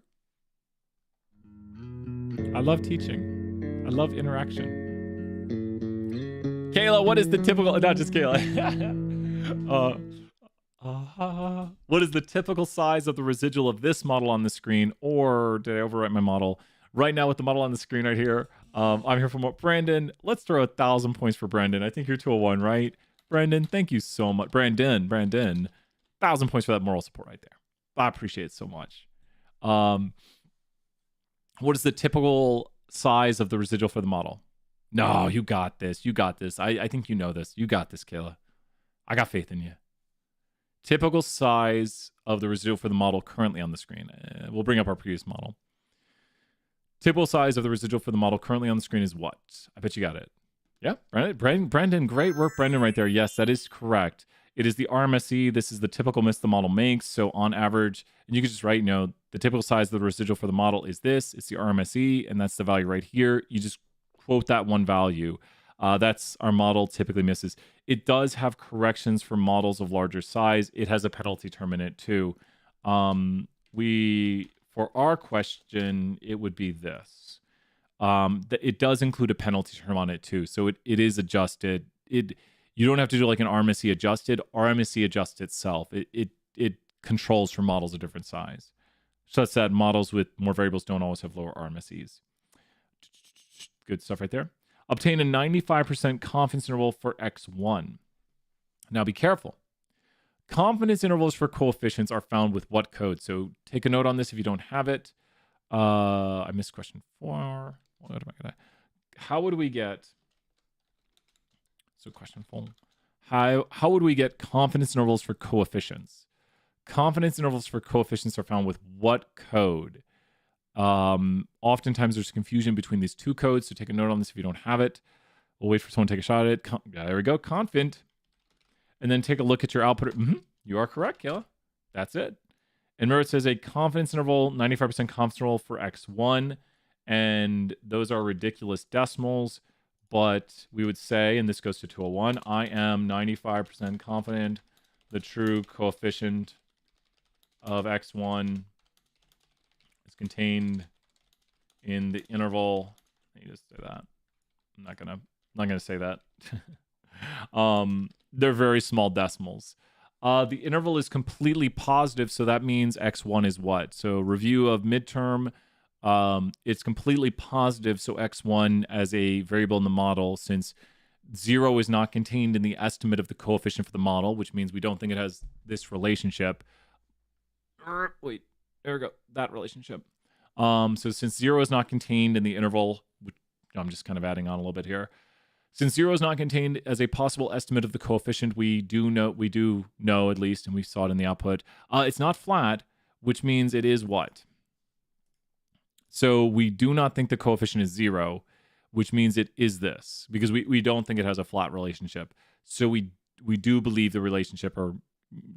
I love teaching. I love interaction. Kayla, what is the typical, not just Kayla. What is the typical size of the residual of this model on the screen? Or did I overwrite my model? Right now with the model on the screen right here, I'm here for Brandon. Let's throw 1,000 points for Brandon. I think you're 201, right? Brandon, thank you so much. Brandon, 1,000 points for that moral support right there. I appreciate it so much. What is the typical size of the residual for the model? No, you got this. You got this. I think you know this. You got this, Kayla. I got faith in you. Typical size of the residual for the model currently on the screen. We'll bring up our previous model. Typical size of the residual for the model currently on the screen is what? I bet you got it. Yeah, Brendan, great work, Brendan, right there. Yes, that is correct. It is the RMSE. This is the typical miss the model makes. So on average, and you can just write, the typical size of the residual for the model is this. It's the RMSE, and that's the value right here. You just quote that one value. That's our model typically misses. It does have corrections for models of larger size. It has a penalty term in it too. For our question, it would be this. It does include a penalty term on it too. So it is adjusted. You don't have to do like an RMSE adjusted. RMSE adjusts itself. It controls for models of different size. Such that models with more variables don't always have lower RMSEs. Good stuff right there. Obtain a 95% confidence interval for X1. Now be careful. confidence intervals for coefficients are found with what code? So take a note on this if you don't have it. I missed question 4. What am I gonna? How would we get? So question 4. How would we get confidence intervals for coefficients? Confidence intervals for coefficients are found with what code? Oftentimes there's confusion between these two codes, so take a note on this if you don't have it. We'll wait for someone to take a shot at it. There we go, confint. And then take a look at your output. You are correct, Kayla. That's it. And remember, it says a confidence interval, 95% confidence interval for X1. And those are ridiculous decimals. But we would say, and this goes to 201, I am 95% confident the true coefficient of X1 is contained in the interval. Let me just say that. I'm not gonna say that. They're very small decimals. The interval is completely positive, so that means X1 is what? So review of midterm, it's completely positive, so X1 as a variable in the model, since 0 is not contained in the estimate of the coefficient for the model, which means we don't think it has this relationship. Wait, there we go, that relationship. So since 0 is not contained in the interval, which I'm just kind of adding on a little bit here. Since 0 is not contained as a possible estimate of the coefficient, we do know at least, and we saw it in the output, it's not flat, which means it is what? So we do not think the coefficient is 0, which means it is this, because we don't think it has a flat relationship. So we do believe the relationship, or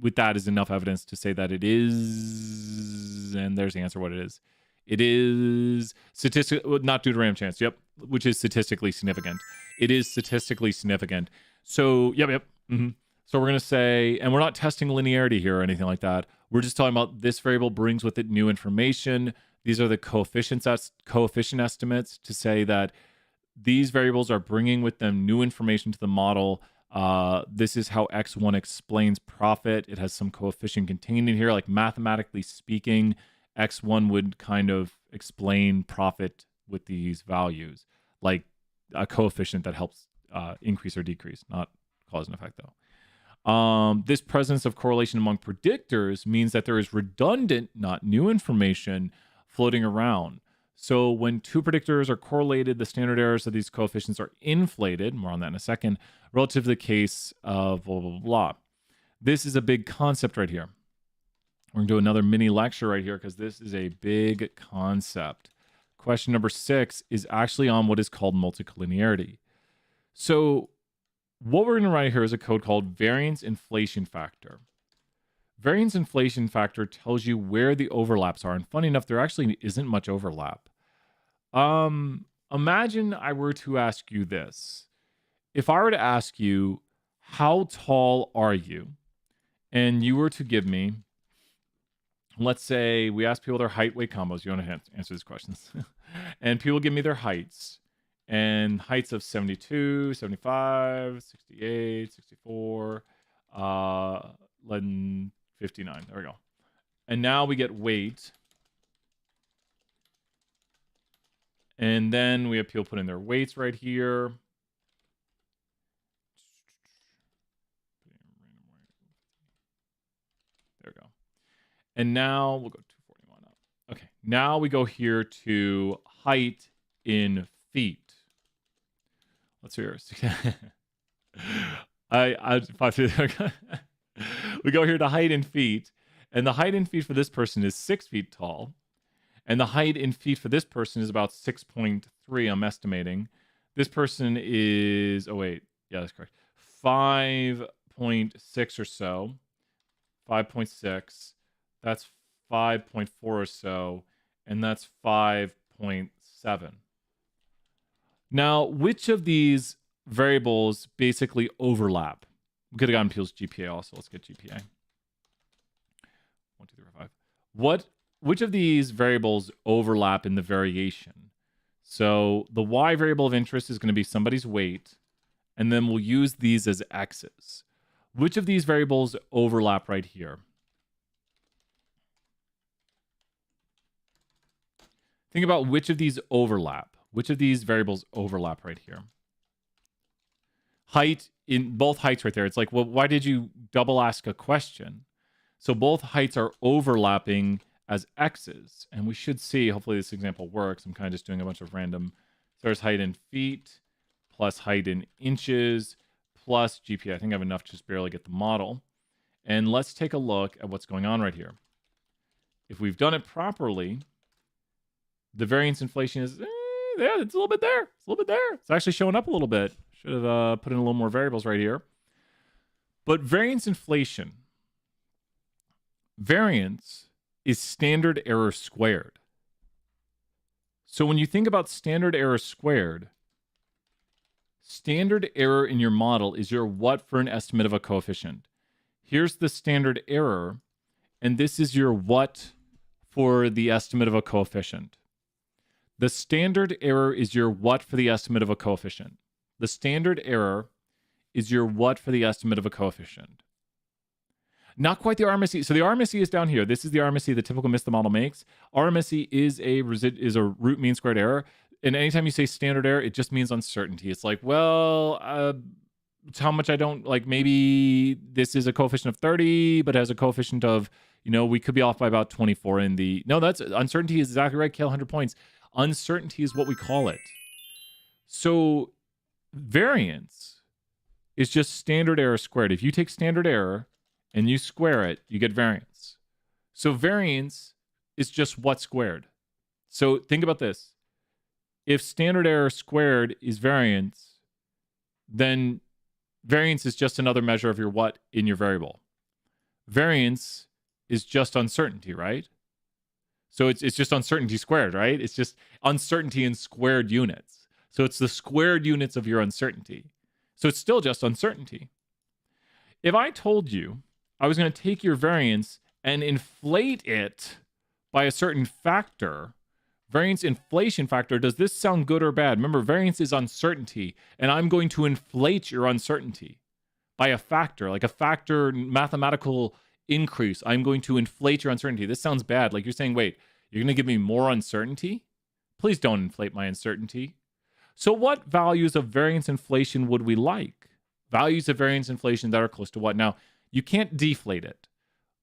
with that is enough evidence to say that it is, and there's the answer what it is. It is not due to random chance, yep, which is statistically significant. It is statistically significant. So, yep. So we're going to say, and we're not testing linearity here or anything like that. We're just talking about this variable brings with it new information. These are the coefficient estimates to say that these variables are bringing with them new information to the model. This is how X1 explains profit. It has some coefficient contained in here, like mathematically speaking, X1 would kind of explain profit with these values, like a coefficient that helps increase or decrease, not cause and effect though. This presence of correlation among predictors means that there is redundant, not new information floating around. So when two predictors are correlated, the standard errors of these coefficients are inflated, more on that in a second, relative to the case of blah, blah, blah. This is a big concept right here. We're going to do another mini lecture right here because this is a big concept. Question number 6 is actually on what is called multicollinearity. So what we're going to write here is a code called variance inflation factor. Variance inflation factor tells you where the overlaps are. And funny enough, there actually isn't much overlap. Imagine I were to ask you this. If I were to ask you, how tall are you? And you were to give me, let's say we ask people their height weight combos. You want to answer these questions. And people give me their heights. And heights of 72, 75, 68, 64, 59. There we go. And now we get weight. And then we have people put in their weights right here. There we go. And now we'll go 241 up. Okay. Now we go here to height in feet. Let's hear it. We go here to height in feet, and the height in feet for this person is 6 feet tall, and the height in feet for this person is about 6.3. I'm estimating. This person is that's correct, 5.6 or so, 5.6. That's 5.4 or so, and that's 5.7. Now, which of these variables basically overlap? We could have gotten people's GPA also. Let's get GPA. 1, 2, 3, 4, 5. Which of these variables overlap in the variation? So the Y variable of interest is going to be somebody's weight, and then we'll use these as X's. Which of these variables overlap right here? Think about which of these overlap. Which of these variables overlap right here? Height, in both heights right there. It's like, well, why did you double ask a question. So both heights are overlapping as x's. And we should see, hopefully this example works. I'm kind of just doing a bunch of random. So there's height in feet plus height in inches plus GPA. I think I have enough to just barely get the model. And let's take a look at what's going on right here. If we've done it properly, the variance inflation is, yeah, it's a little bit there. It's a little bit there. It's actually showing up a little bit. Should have put in a little more variables right here. But variance inflation, variance is standard error squared. So when you think about standard error squared, standard error in your model is your what for an estimate of a coefficient. Here's the standard error, and this is your what for the estimate of a coefficient. The standard error is your what for the estimate of a coefficient. The standard error is your what for the estimate of a coefficient. Not quite the RMSE. So the RMSE is down here. This is the RMSE the typical miss the model makes. RMSE is a root mean squared error. And anytime you say standard error, it just means uncertainty. It's like, well, it's how much I don't, like, maybe this is a coefficient of 30, but has a coefficient of, we could be off by about 24 in the, no, that's, uncertainty is exactly right, Kale, 100 points. Uncertainty is what we call it. So variance is just standard error squared. If you take standard error and you square it, you get variance. So variance is just what squared. So think about this. If standard error squared is variance, then variance is just another measure of your what in your variable. Variance is just uncertainty, right? So it's just uncertainty squared, right? It's just uncertainty in squared units. So it's the squared units of your uncertainty. So it's still just uncertainty. If I told you I was going to take your variance and inflate it by a certain factor, variance inflation factor, does this sound good or bad? Remember, variance is uncertainty, and I'm going to inflate your uncertainty by a factor, like a factor mathematical increase. I'm going to inflate your uncertainty. This sounds bad. Like you're saying, wait, you're going to give me more uncertainty? Please don't inflate my uncertainty. So what values of variance inflation would we like? Values of variance inflation that are close to what? Now, you can't deflate it.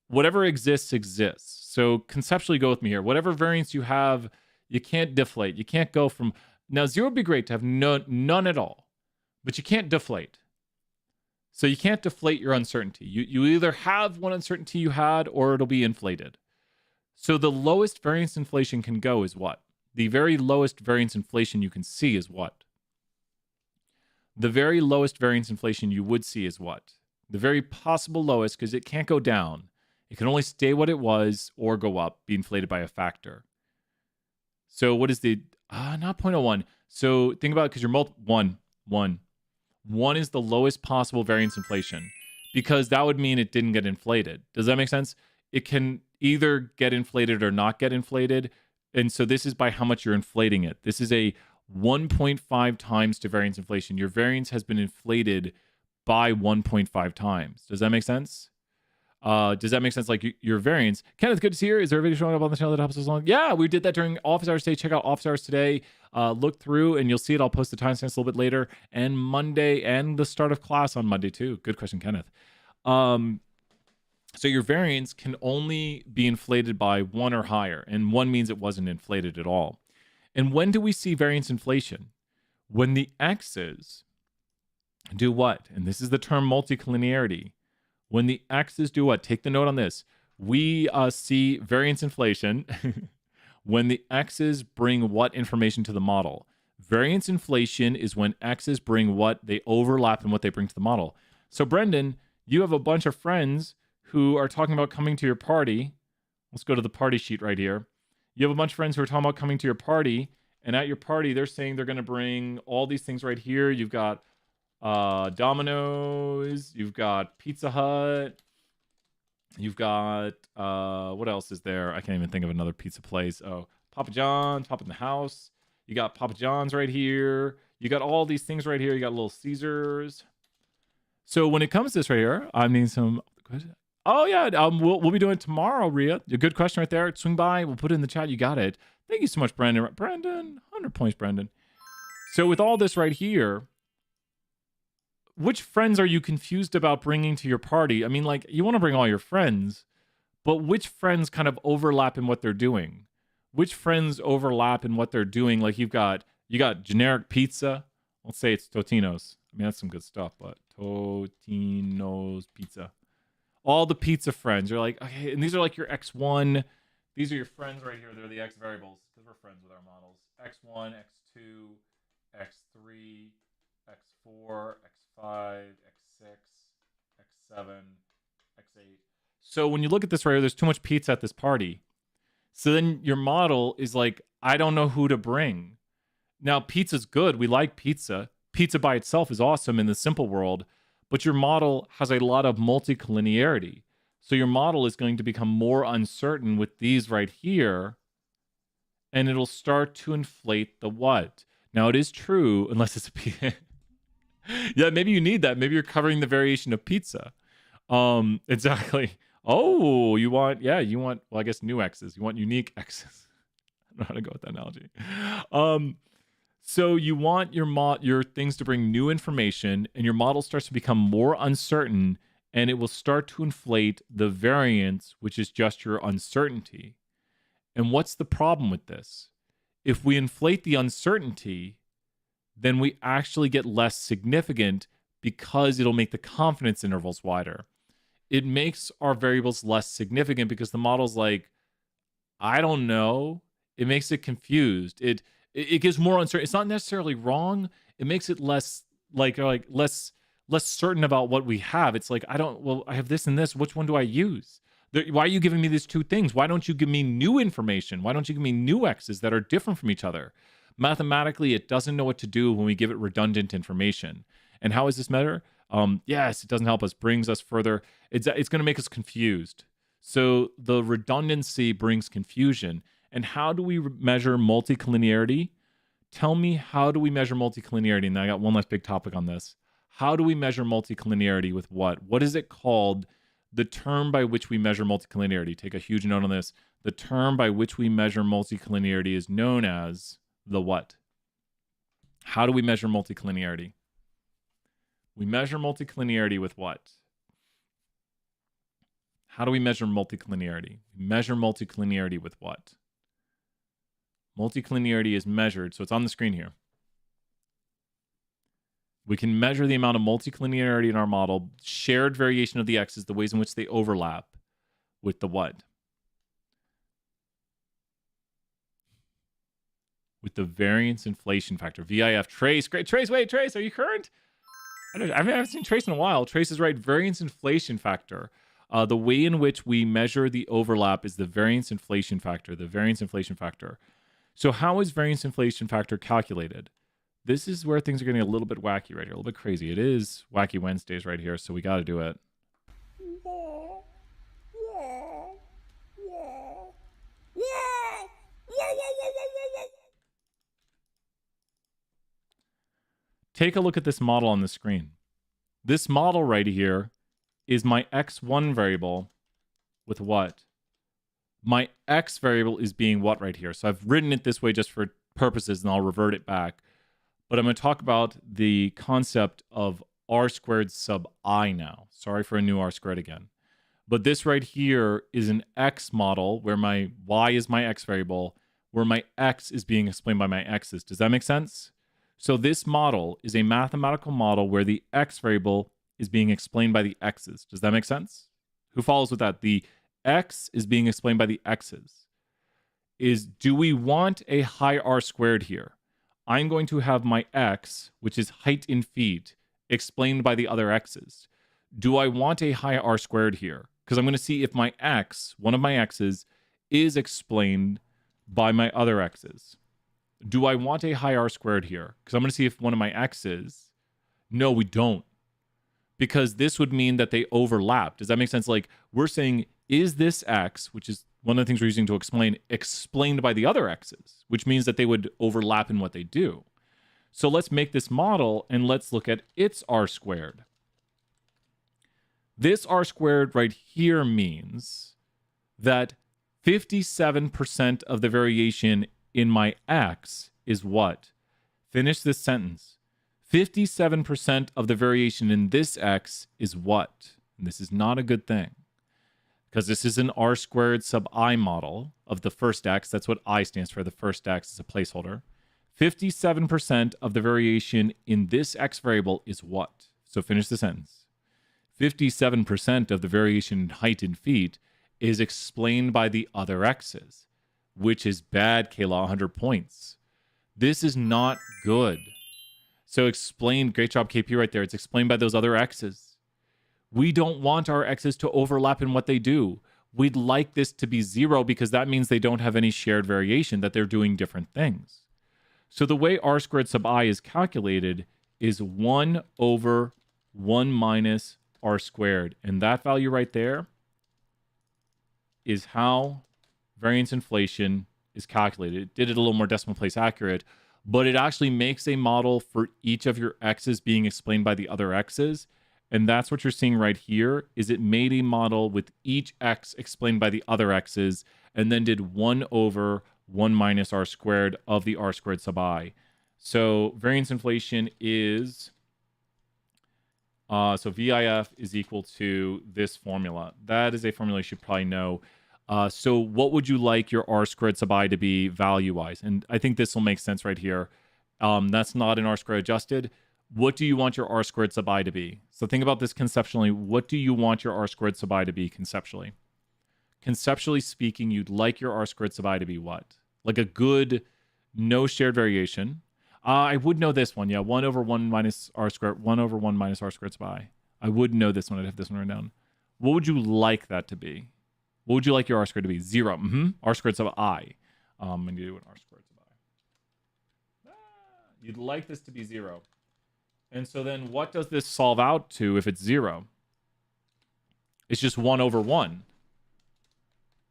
Whatever exists, exists. So conceptually go with me here. Whatever variance you have, you can't deflate. You can't go from, now 0 would be great to have none at all, but you can't deflate. So you can't deflate your uncertainty. You either have one uncertainty you had or it'll be inflated. So the lowest variance inflation can go is what? The very lowest variance inflation you can see is what? The very lowest variance inflation you would see is what? The very possible lowest, because it can't go down. It can only stay what it was or go up, be inflated by a factor. So what is the, not 0.01. So think about it, because you're one. One is the lowest possible variance inflation, because that would mean it didn't get inflated. Does that make sense? It can either get inflated or not get inflated. And so this is by how much you're inflating it. This is a 1.5 times to variance inflation. Your variance has been inflated by 1.5 times. Does that make sense? Does that make sense? Like your variance. Kenneth, good to see you. Is there a video showing up on the channel that helps us along? Yeah, we did that during office hours today. Check out office hours today. Look through and you'll see it. I'll post the timestamps a little bit later. And Monday and the start of class on Monday too. Good question, Kenneth. So your variance can only be inflated by 1 or higher. And 1 means it wasn't inflated at all. And when do we see variance inflation? When the x's do what? And this is the term multicollinearity. When the x's do what? Take the note on this. We see variance inflation when the x's bring what information to the model. Variance inflation is when x's bring what they overlap and what they bring to the model. So Brendan, you have a bunch of friends who are talking about coming to your party. Let's go to the party sheet right here. You have a bunch of friends who are talking about coming to your party, and at your party, they're saying they're going to bring all these things right here. You've got Domino's, you've got Pizza Hut, you've got, what else is there? I can't even think of another pizza place. Oh, Papa John's, Papa in the House. You got Papa John's right here. You got all these things right here. You got Little Caesars. So when it comes to this right here, I mean some... Oh, yeah, we'll be doing it tomorrow, Rhea. A good question right there. Swing by. We'll put it in the chat. You got it. Thank you so much, Brendan. Brendan, 100 points, Brendan. So with all this right here, which friends are you confused about bringing to your party? I mean, like, you want to bring all your friends, but which friends kind of overlap in what they're doing? Which friends overlap in what they're doing? Like, you got generic pizza. Let's say it's Totino's. I mean, that's some good stuff, but Totino's pizza. All the pizza friends. You're like, okay, and these are like your X1. These are your friends right here. They're the X variables because we're friends with our models. X1, X2, X3, X4, X5, X6, X7, X8. So when you look at this right here, there's too much pizza at this party. So then your model is like, I don't know who to bring. Now, pizza's good. We like pizza. Pizza by itself is awesome in the simple world, but your model has a lot of multicollinearity. So your model is going to become more uncertain with these right here, and it'll start to inflate the what. Now, it is true, unless it's a pizza. Yeah, maybe you need that. Maybe you're covering the variation of pizza. Exactly. Oh, well, I guess new X's. You want unique X's. I don't know how to go with that analogy. So you want your things to bring new information, and your model starts to become more uncertain, and it will start to inflate the variance, which is just your uncertainty. And what's the problem with this? If we inflate the uncertainty, then we actually get less significant because it'll make the confidence intervals wider. It makes our variables less significant because the model's like, I don't know. It makes it confused. It gives more uncertainty. It's not necessarily wrong. It makes it less less certain about what we have. It's like, I have this and this. Which one do I use? Why are you giving me these two things? Why don't you give me new information? Why don't you give me new X's that are different from each other? Mathematically, it doesn't know what to do when we give it redundant information. And how is this better? Yes, it doesn't help us, brings us further. It's going to make us confused. So the redundancy brings confusion. And how do we measure multicollinearity? Tell me, how do we measure multicollinearity? And I got one last big topic on this. How do we measure multicollinearity with what? What is it called? The term by which we measure multicollinearity. Take a huge note on this. The term by which we measure multicollinearity is known as the what? How do we measure multicollinearity? We measure multicollinearity with what? How do we measure multicollinearity? We measure multicollinearity with what? Multicollinearity is measured, so it's on the screen here. We can measure the amount of multicollinearity in our model, shared variation of the x's, the ways in which they overlap with the what? With the variance inflation factor, VIF. Trace, great. Trace, wait, Trace, are you current? I haven't seen Trace in a while. Trace is right. Variance inflation factor. The way in which we measure the overlap is the variance inflation factor. The variance inflation factor. So how is variance inflation factor calculated? This is where things are getting a little bit wacky right here, a little bit crazy. It is Wacky Wednesdays right here, so we got to do it. Take a look at this model on the screen. This model right here is my x1 variable with what? My x variable is being what right here? So I've written it this way just for purposes, and I'll revert it back. But I'm going to talk about the concept of r squared sub I now. Sorry for a new r squared again. But this right here is an x model where my y is my x variable, where my x is being explained by my x's. Does that make sense? So this model is a mathematical model where the x variable is being explained by the x's. Does that make sense? Who follows with that? The x is being explained by the x's. Do we want a high r squared here? I'm going to have my x, which is height in feet, explained by the other x's. Do I want a high r squared here? Because I'm going to see if my x, one of my x's, is explained by my other x's. Do I want a high r squared here? Because I'm going to see if one of my x's. No, we don't. Because this would mean that they overlap. Does that make sense? Like, we're saying, is this x, which is one of the things we're using to explain, explained by the other x's, which means that they would overlap in what they do. So let's make this model and let's look at its r squared. This r squared right here means that 57% of the variation in my x is what? Finish this sentence. 57% of the variation in this x is what? And this is not a good thing, because this is an r squared sub I model of the first x. That's what I stands for. The first x is a placeholder. 57% of the variation in this x variable is what? So finish the sentence. 57% of the variation in height in feet is explained by the other x's, which is bad, Kayla, 100 points. This is not good. So explained, great job, KP, right there. It's explained by those other x's. We don't want our x's to overlap in what they do. We'd like this to be 0 because that means they don't have any shared variation, that they're doing different things. So the way r squared sub I is calculated is 1 over 1 minus r squared. And that value right there is how variance inflation is calculated. It did it a little more decimal place accurate, but it actually makes a model for each of your x's being explained by the other x's. And that's what you're seeing right here, is it made a model with each x explained by the other x's, and then did 1 over 1 minus r squared of the r squared sub I. So variance inflation is, so VIF is equal to this formula. That is a formula you should probably know. So what would you like your r squared sub I to be value-wise? And I think this will make sense right here. That's not an r squared adjusted. What do you want your r squared sub I to be? So think about this conceptually. What do you want your r squared sub I to be conceptually? Conceptually speaking, you'd like your r squared sub I to be what? Like a good, no shared variation. I would know this one. Yeah, 1 over 1 minus r squared, 1 over 1 minus r squared sub I. I would know this one. I'd have this one written down. What would you like that to be? What would you like your r squared to be? 0. R squared sub I. I'm going to do an r squared sub I. You'd like this to be 0. And so then what does this solve out to if it's 0? It's just 1 over 1.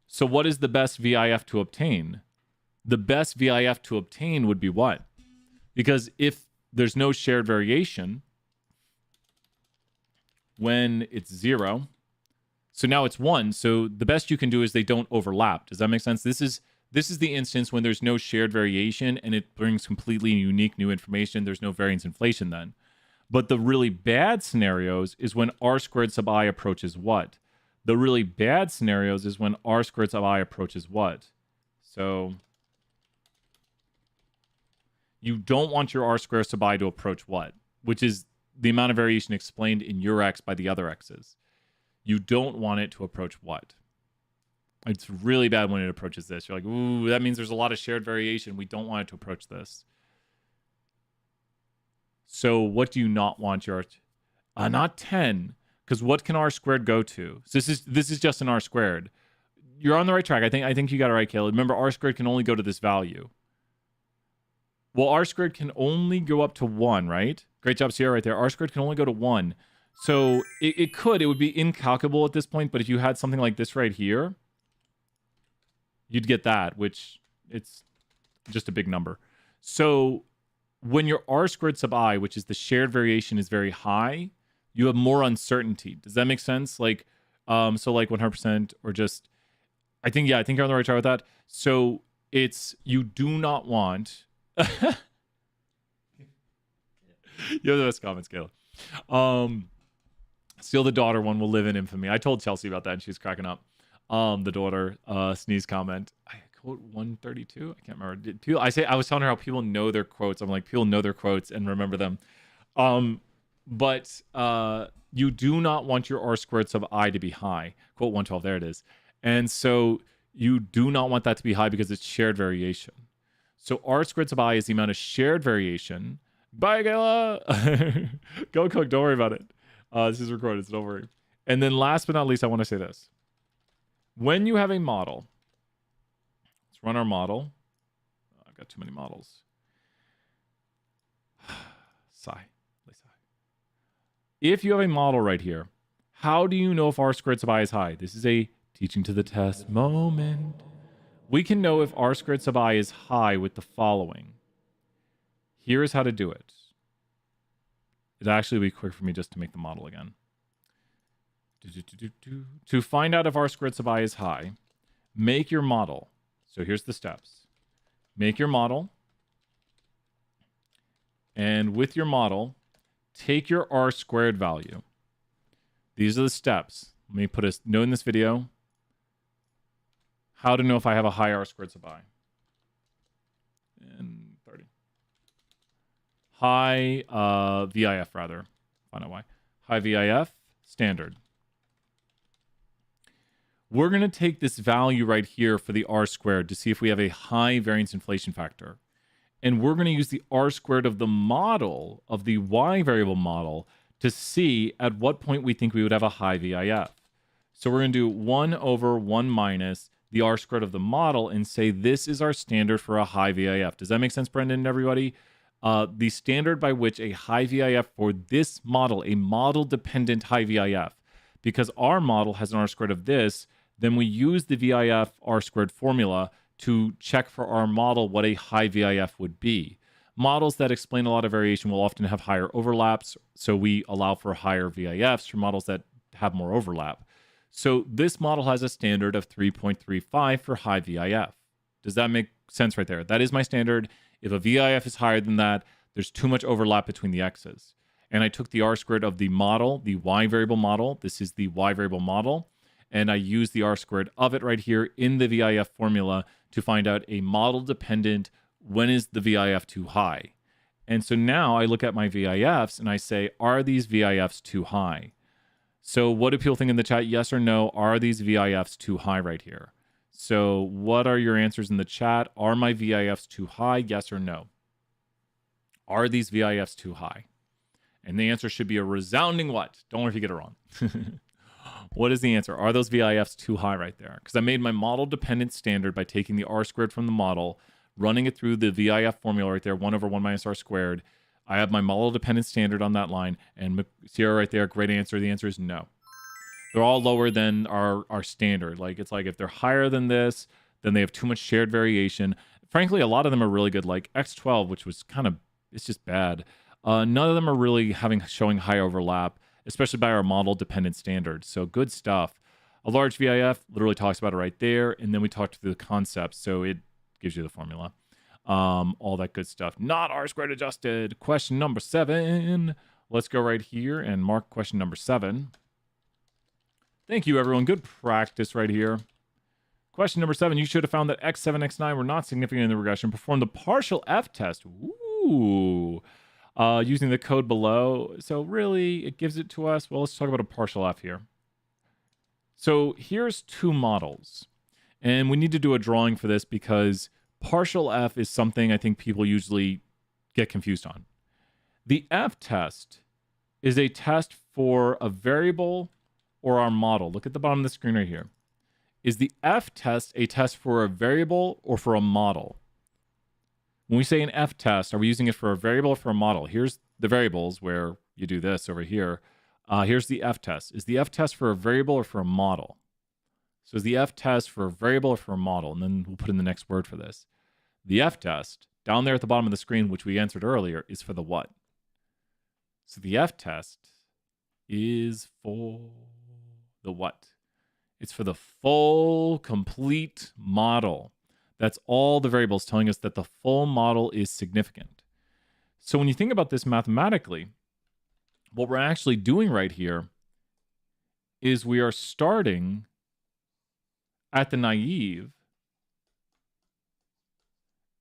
So what is the best VIF to obtain? The best VIF to obtain would be what? Because if there's no shared variation when it's 0, so now it's 1. So the best you can do is they don't overlap. Does that make sense? This is the instance when there's no shared variation and it brings completely unique new information. There's no variance inflation then. But the really bad scenarios is when r squared sub I approaches what? The really bad scenarios is when r squared sub I approaches what? So you don't want your r squared sub I to approach what? Which is the amount of variation explained in your x by the other x's. You don't want it to approach what? It's really bad when it approaches this. You're like, ooh, that means there's a lot of shared variation. We don't want it to approach this. So what do you not want your... not 10. Because what can r squared go to? So this is just an r squared. You're on the right track. I think you got it right, Caleb. Remember, r squared can only go to this value. Well, r squared can only go up to 1, right? Great job, Sierra, right there. R squared can only go to 1. So it would be incalculable at this point, but if you had something like this right here, you'd get that, which it's just a big number. So when your r squared sub I, which is the shared variation, is very high, you have more uncertainty. Does that make sense? Like, so like 100% or just, I think you're on the right track with that. So it's, you do not want, you have the best comments, Kayla. Steal the daughter one will live in infamy. I told Chelsea about that and she was cracking up. The daughter sneeze comment. I quote 132. I can't remember. I was telling her how people know their quotes. I'm like, people know their quotes and remember them. But you do not want your r squared sub I to be high. Quote 112. There it is. And so you do not want that to be high because it's shared variation. So r squared sub I is the amount of shared variation. Bye, Gayla. Go cook. Don't worry about it. This is recorded, so don't worry. And then last but not least, I want to say this. When you have a model, let's run our model. I've got too many models. Sigh. If you have a model right here, how do you know if r squared sub I is high? This is a teaching to the test moment. We can know if r squared sub I is high with the following. Here is how to do it. It'd actually be quick for me just to make the model again. To find out if r squared sub I is high, make your model. So here's the steps. Make your model. And with your model, take your R squared value. These are the steps. Let me put a note in this video. How to know if I have a high R squared sub I. And 30. High VIF rather. Find out why. High VIF standard. We're going to take this value right here for the R squared to see if we have a high variance inflation factor. And we're going to use the R squared of the model, of the Y variable model, to see at what point we think we would have a high VIF. So we're going to do 1 over 1 minus the R squared of the model and say this is our standard for a high VIF. Does that make sense, Brendan and everybody? The standard by which a high VIF for this model, a model-dependent high VIF, because our model has an R squared of this, then we use the VIF R squared formula to check for our model what a high VIF would be. Models that explain a lot of variation will often have higher overlaps, so we allow for higher VIFs for models that have more overlap. So this model has a standard of 3.35 for high VIF. Does that make sense right there? That is my standard. If a VIF is higher than that, there's too much overlap between the X's. And I took the R squared of the model, the Y variable model. This is the Y variable model. And I used the R squared of it right here in the VIF formula to find out a model-dependent, when is the VIF too high? And so now I look at my VIFs and I say, are these VIFs too high? So what do people think in the chat? Yes or no? Are these VIFs too high right here? So what are your answers in the chat? Are my VIFs too high? Yes or no? Are these VIFs too high? And the answer should be a resounding what? Don't worry if you get it wrong. What is the answer? Are those VIFs too high right there? Because I made my model-dependent standard by taking the R squared from the model, running it through the VIF formula right there, 1 over 1 minus R squared. I have my model-dependent standard on that line, and Sierra right there, great answer. The answer is no. They're all lower than our standard. Like, it's like if they're higher than this, then they have too much shared variation. Frankly, a lot of them are really good. Like X12, which was kind of, it's just bad. None of them are really showing high overlap, especially by our model-dependent standards. So good stuff. A large VIF literally talks about it right there, and then we talked through the concepts, so it gives you the formula. All that good stuff. Not R squared adjusted. Question number 7. Let's go right here and mark question number 7. Thank you, everyone. Good practice right here. Question number 7. You should have found that X7, X9 were not significant in the regression. Perform the partial F test. Ooh. Using the code below. So really, it gives it to us. Well, let's talk about a partial F here. So here's 2 models. And we need to do a drawing for this because partial F is something I think people usually get confused on. The F test is a test for a variable or our model. Look at the bottom of the screen right here. Is the F test a test for a variable or for a model? When we say an F test, are we using it for a variable or for a model? Here's the variables where you do this over here. Here's the F test. Is the F test for a variable or for a model? So is the F test for a variable or for a model? And then we'll put in the next word for this. The F test, down there at the bottom of the screen, which we answered earlier, is for the what? So the F test is for the what? It's for the full, complete model. That's all the variables telling us that the full model is significant. So when you think about this mathematically, what we're actually doing right here is we are starting at the naive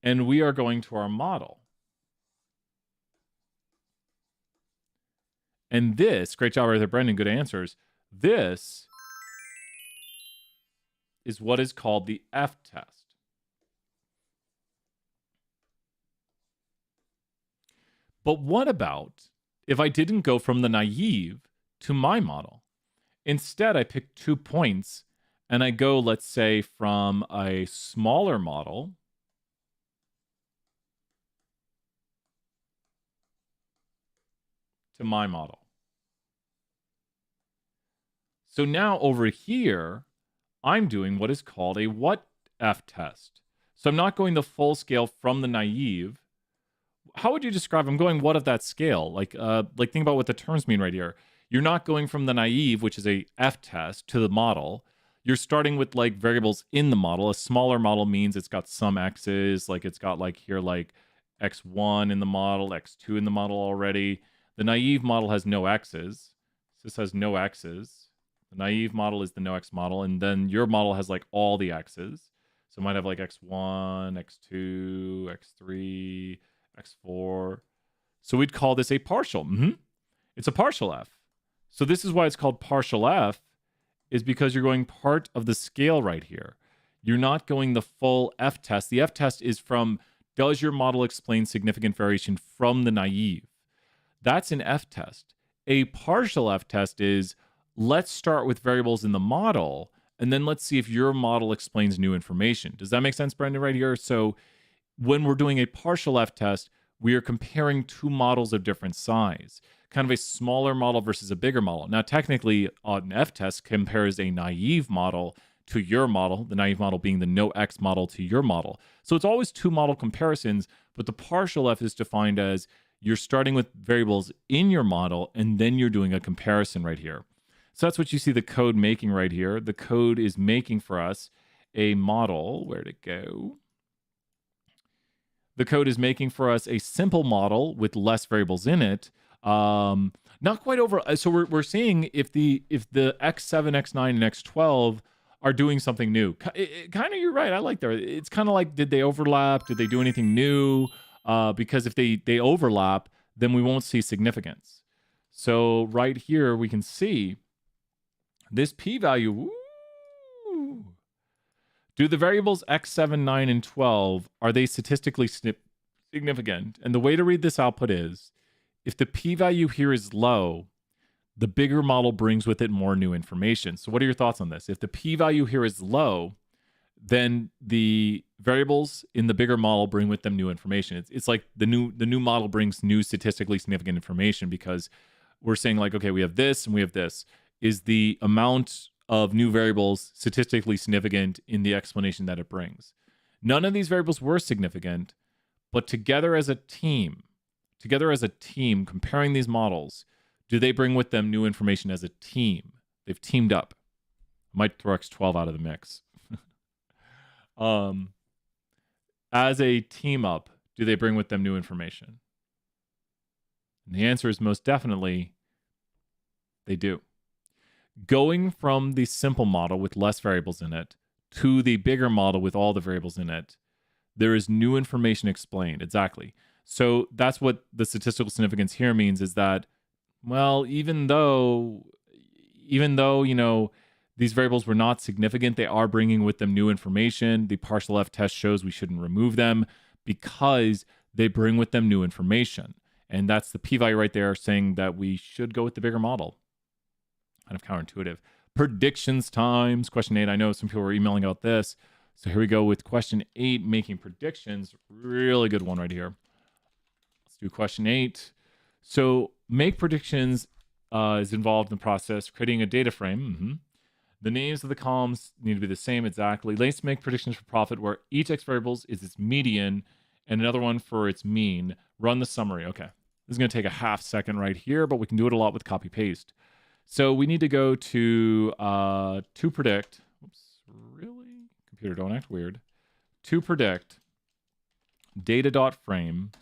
and we are going to our model. And this, great job right there, Brendan, good answers. This is what is called the F test. But what about if I didn't go from the naive to my model? Instead, I pick 2 points and I go, let's say, from a smaller model to my model. So now over here, I'm doing what is called a what F test. So I'm not going the full scale from the naive. How would you describe? I'm going what of that scale? Like think about what the terms mean right here. You're not going from the naive, which is a F test, to the model. You're starting with like variables in the model. A smaller model means it's got some X's, like it's got like here like x1 in the model, x2 in the model already. The naive model has no x's. This has no x's. The naive model is the no x model, and then your model has like all the x's. So it might have like x1, x2, x3, x4. So we'd call this a partial. It's a partial f. So this is why it's called partial f, is because you're going part of the scale right here. You're not going the full f test. The f test is from, does your model explain significant variation from the naive? That's an f test. A partial f test is, let's start with variables in the model, and then let's see if your model explains new information. Does that make sense, Brendan, right here? So when we're doing a partial f test, we are comparing two models of different size, kind of a smaller model versus a bigger model. Now, technically, an f test compares a naive model to your model, the naive model being the no x model to your model. So it's always two model comparisons, but the partial f is defined as you're starting with variables in your model, and then you're doing a comparison right here. So that's what you see the code making right here. The code is making for us a model. Where'd it go? The code is making for us a simple model with less variables in it. Not quite over. So we're seeing if the X7, X9, and X12 are doing something new. Kind of, you're right. I like that. It's kind of like, did they overlap? Did they do anything new? Because if they overlap, then we won't see significance. So right here, we can see this p-value. Do the variables x7, 9, and 12, are they statistically significant? And the way to read this output is, if the p-value here is low, the bigger model brings with it more new information. So what are your thoughts on this? If the p-value here is low, then the variables in the bigger model bring with them new information. It's like the new model brings new statistically significant information, because we're saying like, okay, we have this and we have this. Is the amount of new variables statistically significant in the explanation that it brings? None of these variables were significant, but together as a team, comparing these models, do they bring with them new information as a team? They've teamed up. Might throw X12 out of the mix. As a team up, do they bring with them new information? And the answer is most definitely they do. Going from the simple model with less variables in it to the bigger model with all the variables in it, there is new information explained. Exactly. So that's what the statistical significance here means, is that, well, even though, you know, these variables were not significant, they are bringing with them new information. The partial F test shows we shouldn't remove them because they bring with them new information. And that's the p-value right there saying that we should go with the bigger model. Kind of counterintuitive. Predictions times. Question 8. I know some people were emailing about this. So here we go with question 8, making predictions. Really good one right here. Let's do question 8. So make predictions is involved in the process, creating a data frame. The names of the columns need to be the same exactly. Let's make predictions for profit where each X variables is its median and another one for its mean. Run the summary. Okay. This is going to take a half second right here, but we can do it a lot with copy paste. So we need to go to predict. Oops, really? Computer, don't act weird. To predict data.frame.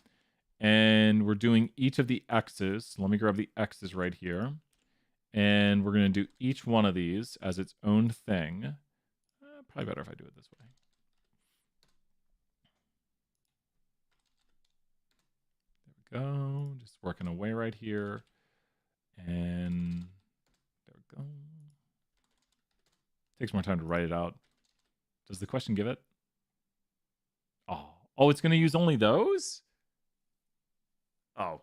And we're doing each of the X's. Let me grab the X's right here. And we're going to do each one of these as its own thing. Probably better if I do it this way. There we go. Just working away right here. And there we go. Takes more time to write it out. Does the question give it? Oh, it's going to use only those? Oh.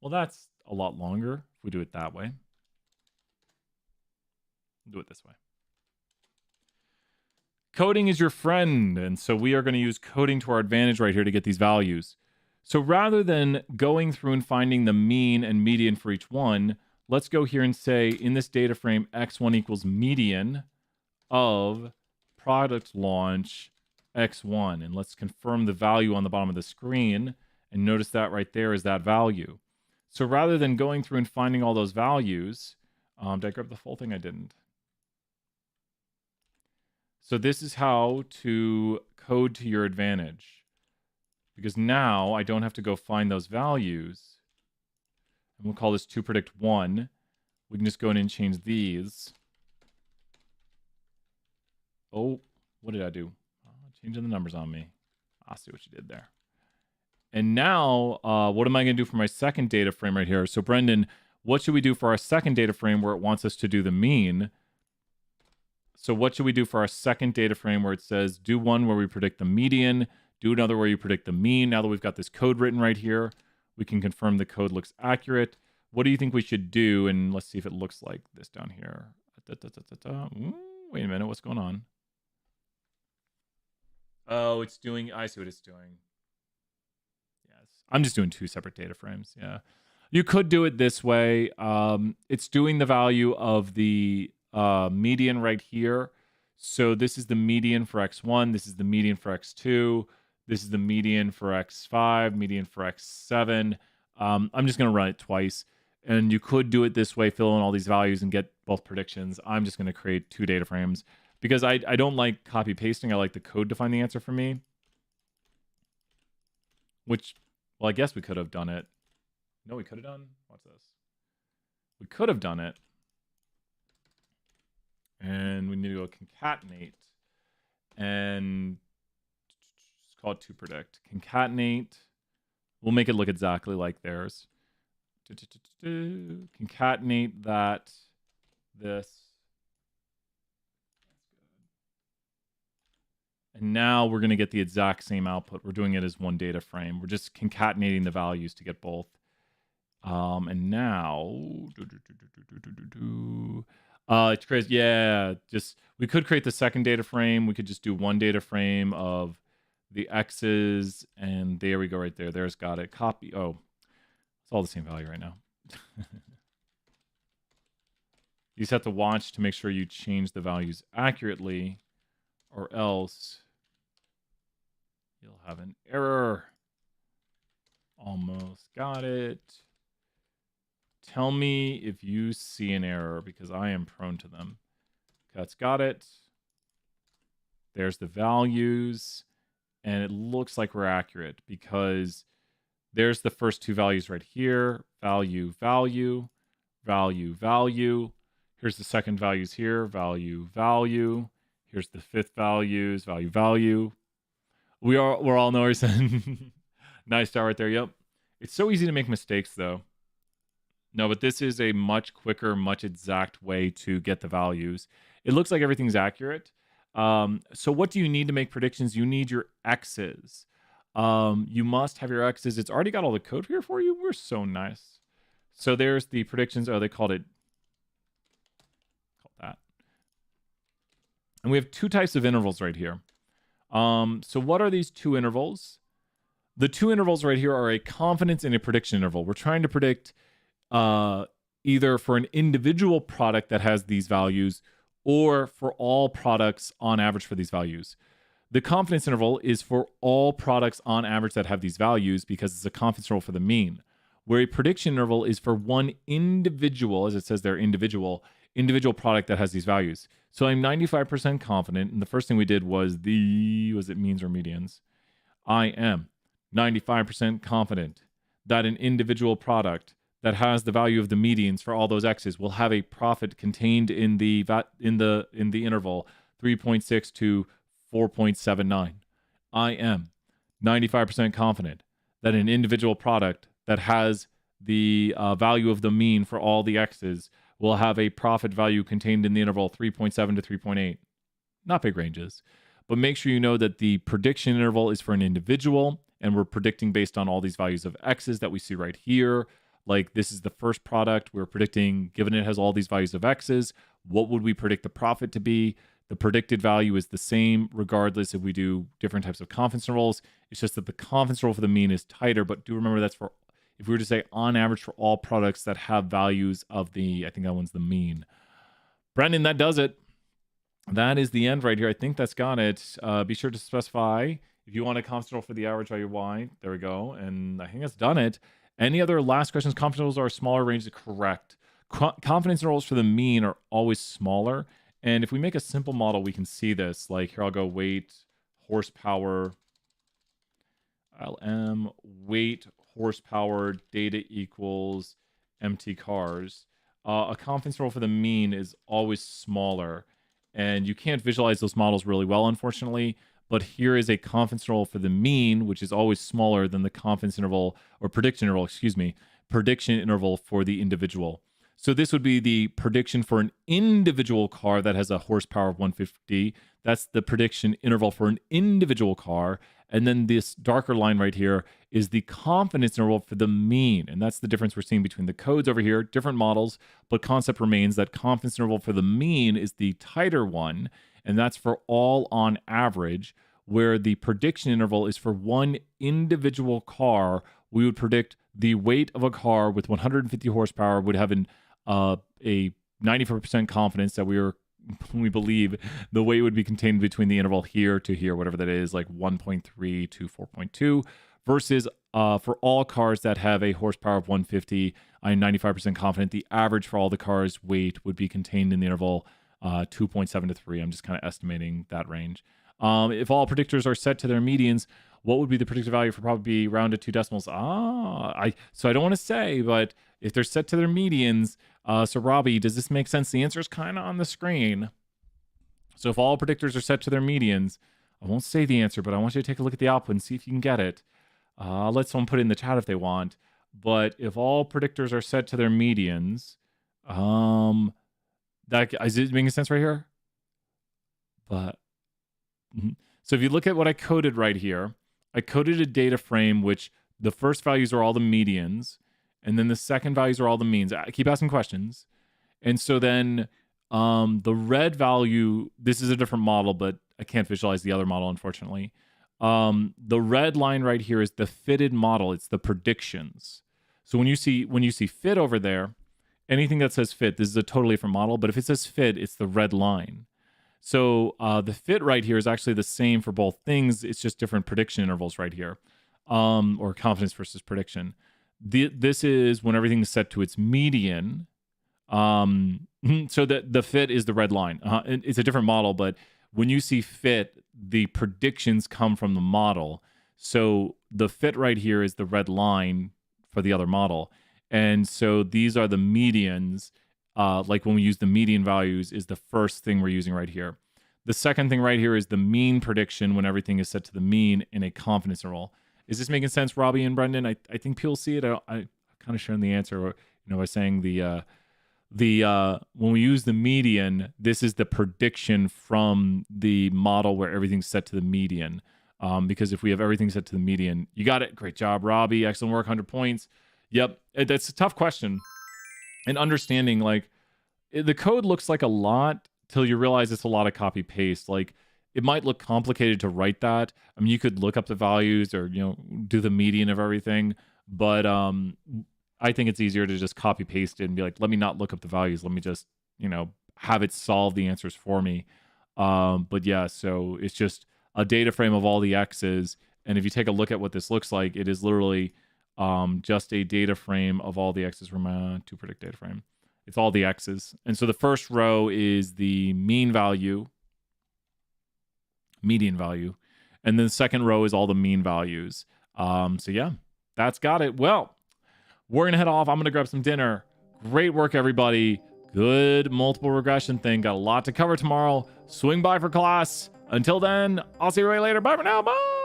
Well, that's a lot longer if we do it that way. Do it this way. Coding is your friend, and so we are going to use coding to our advantage right here to get these values. So rather than going through and finding the mean and median for each one, let's go here and say in this data frame, x1 equals median of product launch x1. And let's confirm the value on the bottom of the screen. And notice that right there is that value. So rather than going through and finding all those values, did I grab the full thing? I didn't. So this is how to code to your advantage. because now I don't have to go find those values. And we'll call this to predict 1. We can just go in and change these. Oh, what did I do? Changing the numbers on me. I'll see what you did there. And now, what am I going to do for my second data frame right here? So, Brendan, what should we do for our second data frame where it wants us to do the mean? So what should we do for our second data frame where it says do one where we predict the median, do another where you predict the mean? Now that we've got this code written right here, we can confirm the code looks accurate. What do you think we should do? And let's see if it looks like this down here. Ooh, wait a minute, what's going on? Oh, it's doing, I see what it's doing. Yes, I'm just doing 2 separate data frames, yeah. You could do it this way. It's doing the value of the median right here. So this is the median for x1. This is the median for x2. This is the median for x5, median for x7. I'm just going to run it twice. And you could do it this way, fill in all these values and get both predictions. I'm just going to create 2 data frames because I don't like copy pasting. I like the code to find the answer for me. Which, well, I guess we could have done it. No, we could have done. What's this? We could have done it. And we need to go concatenate. And just call it to predict. Concatenate. We'll make it look exactly like theirs. Concatenate that. This. And now we're going to get the exact same output. We're doing it as 1 data frame. We're just concatenating the values to get both. And now, it's crazy. Yeah, just we could create the second data frame. We could just do 1 data frame of the x's, and there we go, right there. There's got it. Copy. Oh, it's all the same value right now. You just have to watch to make sure you change the values accurately, or else you'll have an error. Almost got it. Tell me if you see an error because I am prone to them. That's got it. There's the values. And it looks like we're accurate because there's the first 2 values right here. Value, value, value, value. Here's the second values here. Value, value. Here's the 5th values. Value, value. We're all knowers. Nice start right there. Yep. It's so easy to make mistakes though. No, but this is a much quicker, much exact way to get the values. It looks like everything's accurate. So what do you need to make predictions? You need your X's. You must have your X's. It's already got all the code here for you. We're so nice. So there's the predictions. Oh, they called it that. And we have 2 types of intervals right here. So what are these 2 intervals? The 2 intervals right here are a confidence and a prediction interval. We're trying to predict either for an individual product that has these values or for all products on average for these values. The confidence interval is for all products on average that have these values because it's a confidence interval for the mean, where a prediction interval is for one individual, as it says there, individual product that has these values. So I'm 95% confident, and the first thing we did was was it means or medians? I am 95% confident that an individual product that has the value of the medians for all those x's will have a profit contained in the interval 3.6 to 4.79. I am 95% confident that an individual product that has the value of the mean for all the x's will have a profit value contained in the interval 3.7 to 3.8. Not big ranges, but make sure you know that the prediction interval is for an individual, and we're predicting based on all these values of x's that we see right here. Like this is the first product we're predicting, given it has all these values of x's, what would we predict the profit to be? The predicted value is the same regardless if we do different types of confidence intervals. It's just that the confidence interval for the mean is tighter, but do remember that's for, if we were to say on average for all products that have values of the, I think that one's the mean. Brendan, that does it. That is the end right here. I think that's got it. Be sure to specify if you want a confidence interval for the average value y. There we go. And I think that's done it. Any other last questions? Confidence intervals are smaller ranges. Correct. Confidence intervals for the mean are always smaller. And if we make a simple model, we can see this. Like here, I'll go weight, horsepower, LM weight horsepower data equals empty cars. A confidence interval for the mean is always smaller, and you can't visualize those models really well, unfortunately. But here is a confidence interval for the mean, which is always smaller than the confidence interval or prediction interval, prediction interval for the individual. So this would be the prediction for an individual car that has a horsepower of 150. That's the prediction interval for an individual car. And then this darker line right here is the confidence interval for the mean. And that's the difference we're seeing between the codes over here, different models, but concept remains that confidence interval for the mean is the tighter one. And that's for all on average, where the prediction interval is for one individual car. We would predict the weight of a car with 150 horsepower would have a 94% confidence that we believe the weight would be contained between the interval here to here, whatever that is, like 1.3 to 4.2, versus for all cars that have a horsepower of 150, I'm 95% confident the average for all the cars' weight would be contained in the interval 2.7 to 3. I'm just kind of estimating that range. If all predictors are set to their medians, what would be the predicted value for probably rounded 2 decimals? So I don't want to say, but if they're set to their medians, so Robbie, does this make sense? The answer is kind of on the screen. So if all predictors are set to their medians, I won't say the answer, but I want you to take a look at the output and see if you can get it. I'll let someone put it in the chat if they want. But if all predictors are set to their medians, that is it making sense right here? But so if you look at what I coded right here, I coded a data frame which the first values are all the medians, and then the second values are all the means. I keep asking questions. And so then the red value, this is a different model, but I can't visualize the other model, unfortunately. The red line right here is the fitted model. It's the predictions. So when you see fit over there, anything that says fit, this is a totally different model, but if it says fit, it's the red line. So the fit right here is actually the same for both things. It's just different prediction intervals right here, or confidence versus prediction. This is when everything is set to its median. So the fit is the red line. It's a different model, but when you see fit, the predictions come from the model. So the fit right here is the red line for the other model. And so these are the medians. Like when we use the median values is the first thing we're using right here. The second thing right here is the mean prediction when everything is set to the mean in a confidence interval. Is this making sense, Robbie and Brendan? I think people see it. I kind of sharing the answer, by saying when we use the median, this is the prediction from the model where everything's set to the median. Because if we have everything set to the median, you got it. Great job, Robbie. Excellent work. 100 points. Yep. That's a tough question. And understanding, like, the code looks like a lot till you realize it's a lot of copy paste. Like, it might look complicated to write that. I mean, you could look up the values or, do the median of everything. But I think it's easier to just copy paste it and be like, let me not look up the values. Let me just, have it solve the answers for me. But yeah, so it's just a data frame of all the X's. And if you take a look at what this looks like, it is literally just a data frame of all the X's from to predict data frame. It's all the X's. And so the first row is the mean value, median value. And then the second row is all the mean values. So yeah, that's got it. Well, we're going to head off. I'm going to grab some dinner. Great work, everybody. Good multiple regression thing. Got a lot to cover tomorrow. Swing by for class. Until then, I'll see you right later. Bye for now. Bye.